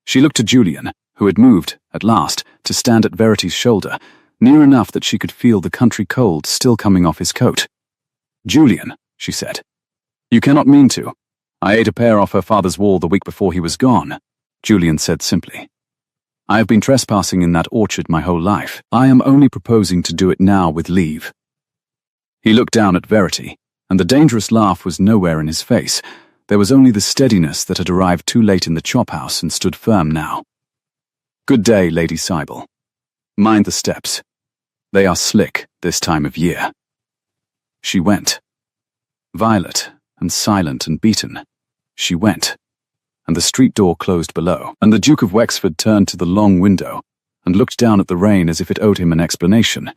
She looked to Julian, who had moved, at last, to stand at Verity's shoulder, near enough that she could feel the country cold still coming off his coat. "Julian," she said, "you cannot mean to. I ate a pear off her father's wall the week before he was gone," Julian said simply. "I have been trespassing in that orchard my whole life. I am only proposing to do it now with leave." He looked down at Verity, and the dangerous laugh was nowhere in his face. There was only the steadiness that had arrived too late in the chop house and stood firm now. "Good day, Lady Sybil. Mind the steps. They are slick this time of year." She went. Violet and silent and beaten, she went, and the street door closed below, and the Duke of Wexford turned to the long window and looked down at the rain as if it owed him an explanation,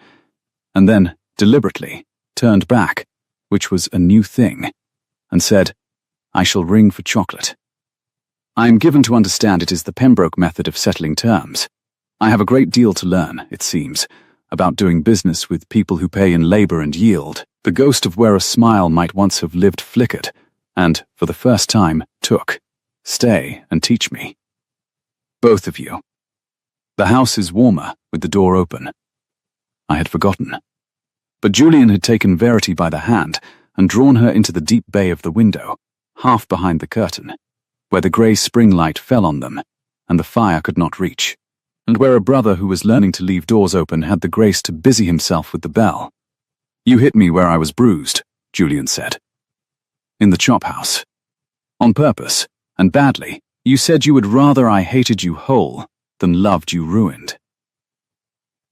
and then, deliberately, turned back, which was a new thing, and said, "I shall ring for chocolate. I am given to understand it is the Pembroke method of settling terms. I have a great deal to learn, it seems, about doing business with people who pay in labour and yield." The ghost of where a smile might once have lived flickered, and, for the first time, took. "Stay and teach me. Both of you. The house is warmer with the door open." I had forgotten. But Julian had taken Verity by the hand and drawn her into the deep bay of the window, half behind the curtain, where the grey spring light fell on them, and the fire could not reach, and where a brother who was learning to leave doors open had the grace to busy himself with the bell. "You hit me where I was bruised," Julian said. "In the chop house. On purpose, and badly. You said you would rather I hated you whole than loved you ruined.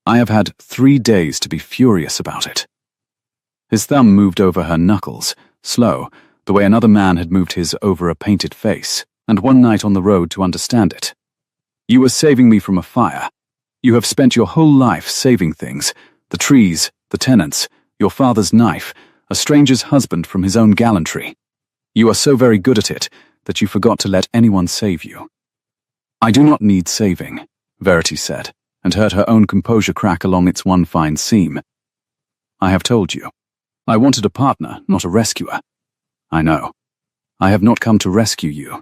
I have had 3 days to be furious about it." His thumb moved over her knuckles, slow, the way another man had moved his over a painted face, and one night on the road to understand it. "You were saving me from a fire. You have spent your whole life saving things, the trees, the tenants, your father's knife, a stranger's husband from his own gallantry. You are so very good at it that you forgot to let anyone save you." "I do not need saving," Verity said, and heard her own composure crack along its one fine seam. "I have told you. I wanted a partner, not a rescuer. I know. I have not come to rescue you."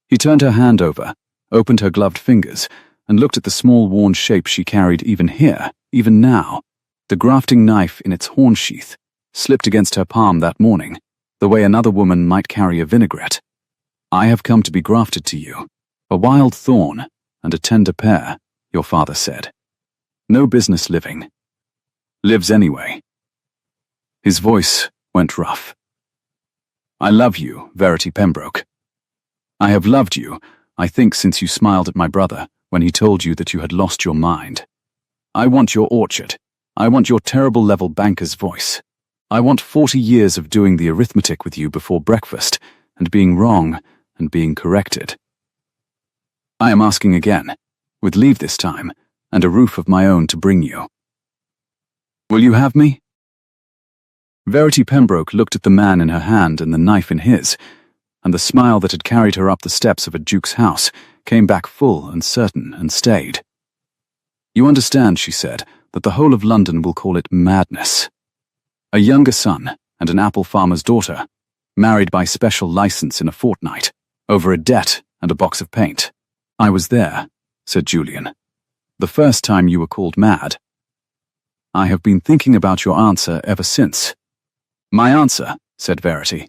He turned her hand over, opened her gloved fingers, and looked at the small worn shape she carried even here, even now. The grafting knife in its horn sheath, slipped against her palm that morning, the way another woman might carry a vinaigrette. "I have come to be grafted to you, a wild thorn and a tender pear," your father said. "No business living. Lives anyway." His voice went rough. "I love you, Verity Pembroke. I have loved you, I think, since you smiled at my brother when he told you that you had lost your mind. I want your orchard. I want your terrible level banker's voice. I want 40 years of doing the arithmetic with you before breakfast, and being wrong and being corrected. I am asking again, with leave this time, and a roof of my own to bring you. Will you have me?" Verity Pembroke looked at the man in her hand and the knife in his, and the smile that had carried her up the steps of a duke's house came back full and certain and stayed. "You understand," she said, "that the whole of London will call it madness. A younger son and an apple farmer's daughter, married by special license in a fortnight, over a debt and a box of paint." "I was there," said Julian. "The first time you were called mad. I have been thinking about your answer ever since." "My answer," said Verity,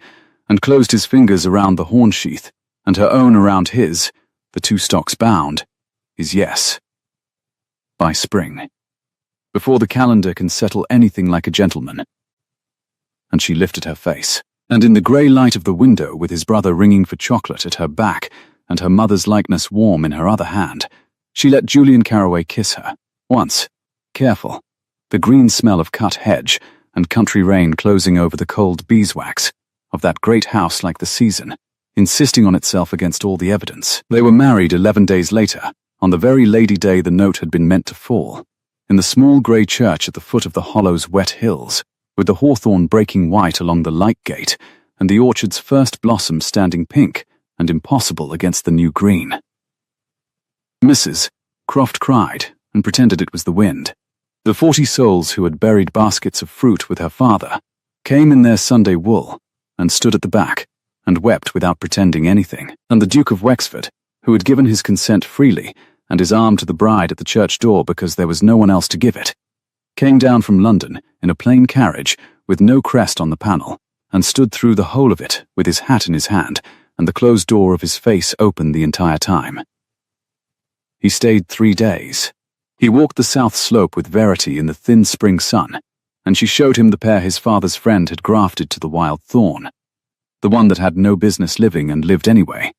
and closed his fingers around the horn sheath, and her own around his, the two stocks bound, "is yes. By spring. Before the calendar can settle anything like a gentleman." And she lifted her face, and in the grey light of the window, with his brother ringing for chocolate at her back and her mother's likeness warm in her other hand, she let Julian Carroway kiss her, once, careful, the green smell of cut hedge and country rain closing over the cold beeswax of that great house like the season, insisting on itself against all the evidence. They were married 11 days later, on the very Lady Day the note had been meant to fall, in the small grey church at the foot of the Hollow's wet hills, with the hawthorn breaking white along the light gate, and the orchard's first blossom standing pink and impossible against the new green. Mrs. Croft cried and pretended it was the wind. The 40 souls who had buried baskets of fruit with her father came in their Sunday wool and stood at the back and wept without pretending anything. And the Duke of Wexford, who had given his consent freely and his arm to the bride at the church door because there was no one else to give it, came down from London in a plain carriage with no crest on the panel and stood through the whole of it with his hat in his hand and the closed door of his face open the entire time. He stayed 3 days. He walked the south slope with Verity in the thin spring sun, and she showed him the pair his father's friend had grafted to the wild thorn, the one that had no business living and lived anyway.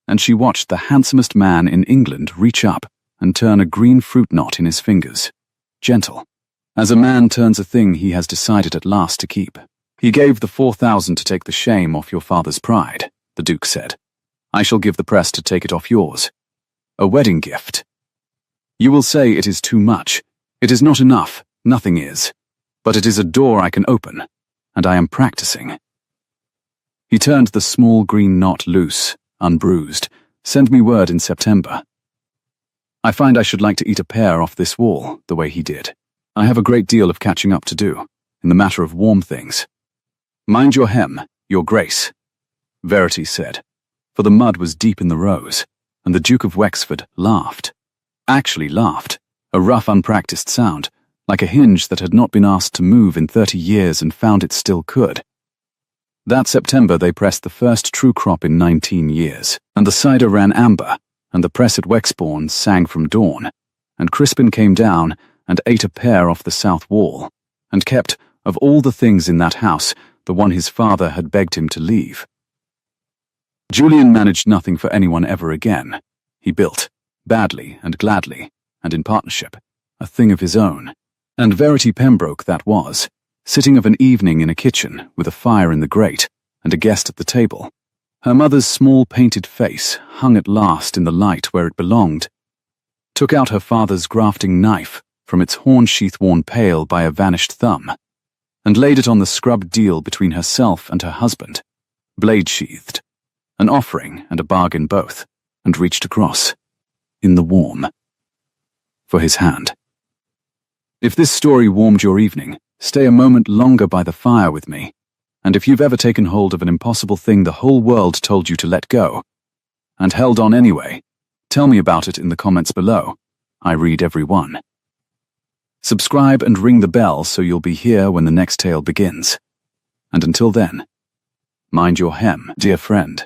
And she watched the handsomest man in England reach up and turn a green fruit knot in his fingers, gentle, as a man turns a thing he has decided at last to keep. He gave the 4,000 to take the shame off your father's pride, the Duke said. I shall give the press to take it off yours. A wedding gift. You will say it is too much. It is not enough. Nothing is. But it is a door I can open, and I am practicing. He turned the small green knot loose, unbruised. Send me word in September. I find I should like to eat a pear off this wall, the way he did. I have a great deal of catching up to do, in the matter of warm things. Mind your hem, your grace, Verity said, for the mud was deep in the rose, and the Duke of Wexford laughed. Actually laughed, a rough, unpracticed sound, like a hinge that had not been asked to move in 30 years and found it still could. That September they pressed the first true crop in 19 years, and the cider ran amber, and the press at Wexbourne sang from dawn, and Crispin came down and ate a pear off the south wall, and kept, of all the things in that house, the one his father had begged him to leave. Julian managed nothing for anyone ever again. He built, badly and gladly, and in partnership, a thing of his own. And Verity Pembroke that was, sitting of an evening in a kitchen with a fire in the grate and a guest at the table. Her mother's small painted face hung at last in the light where it belonged, took out her father's grafting knife from its horn-sheath worn pale by a vanished thumb, and laid it on the scrubbed deal between herself and her husband, blade-sheathed, an offering and a bargain both, and reached across, in the warm, for his hand. If this story warmed your evening, stay a moment longer by the fire with me, and if you've ever taken hold of an impossible thing the whole world told you to let go, and held on anyway, tell me about it in the comments below. I read every one. Subscribe and ring the bell so you'll be here when the next tale begins. And until then, mind your hem, dear friend.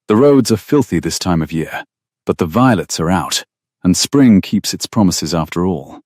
The roads are filthy this time of year, but the violets are out, and spring keeps its promises after all.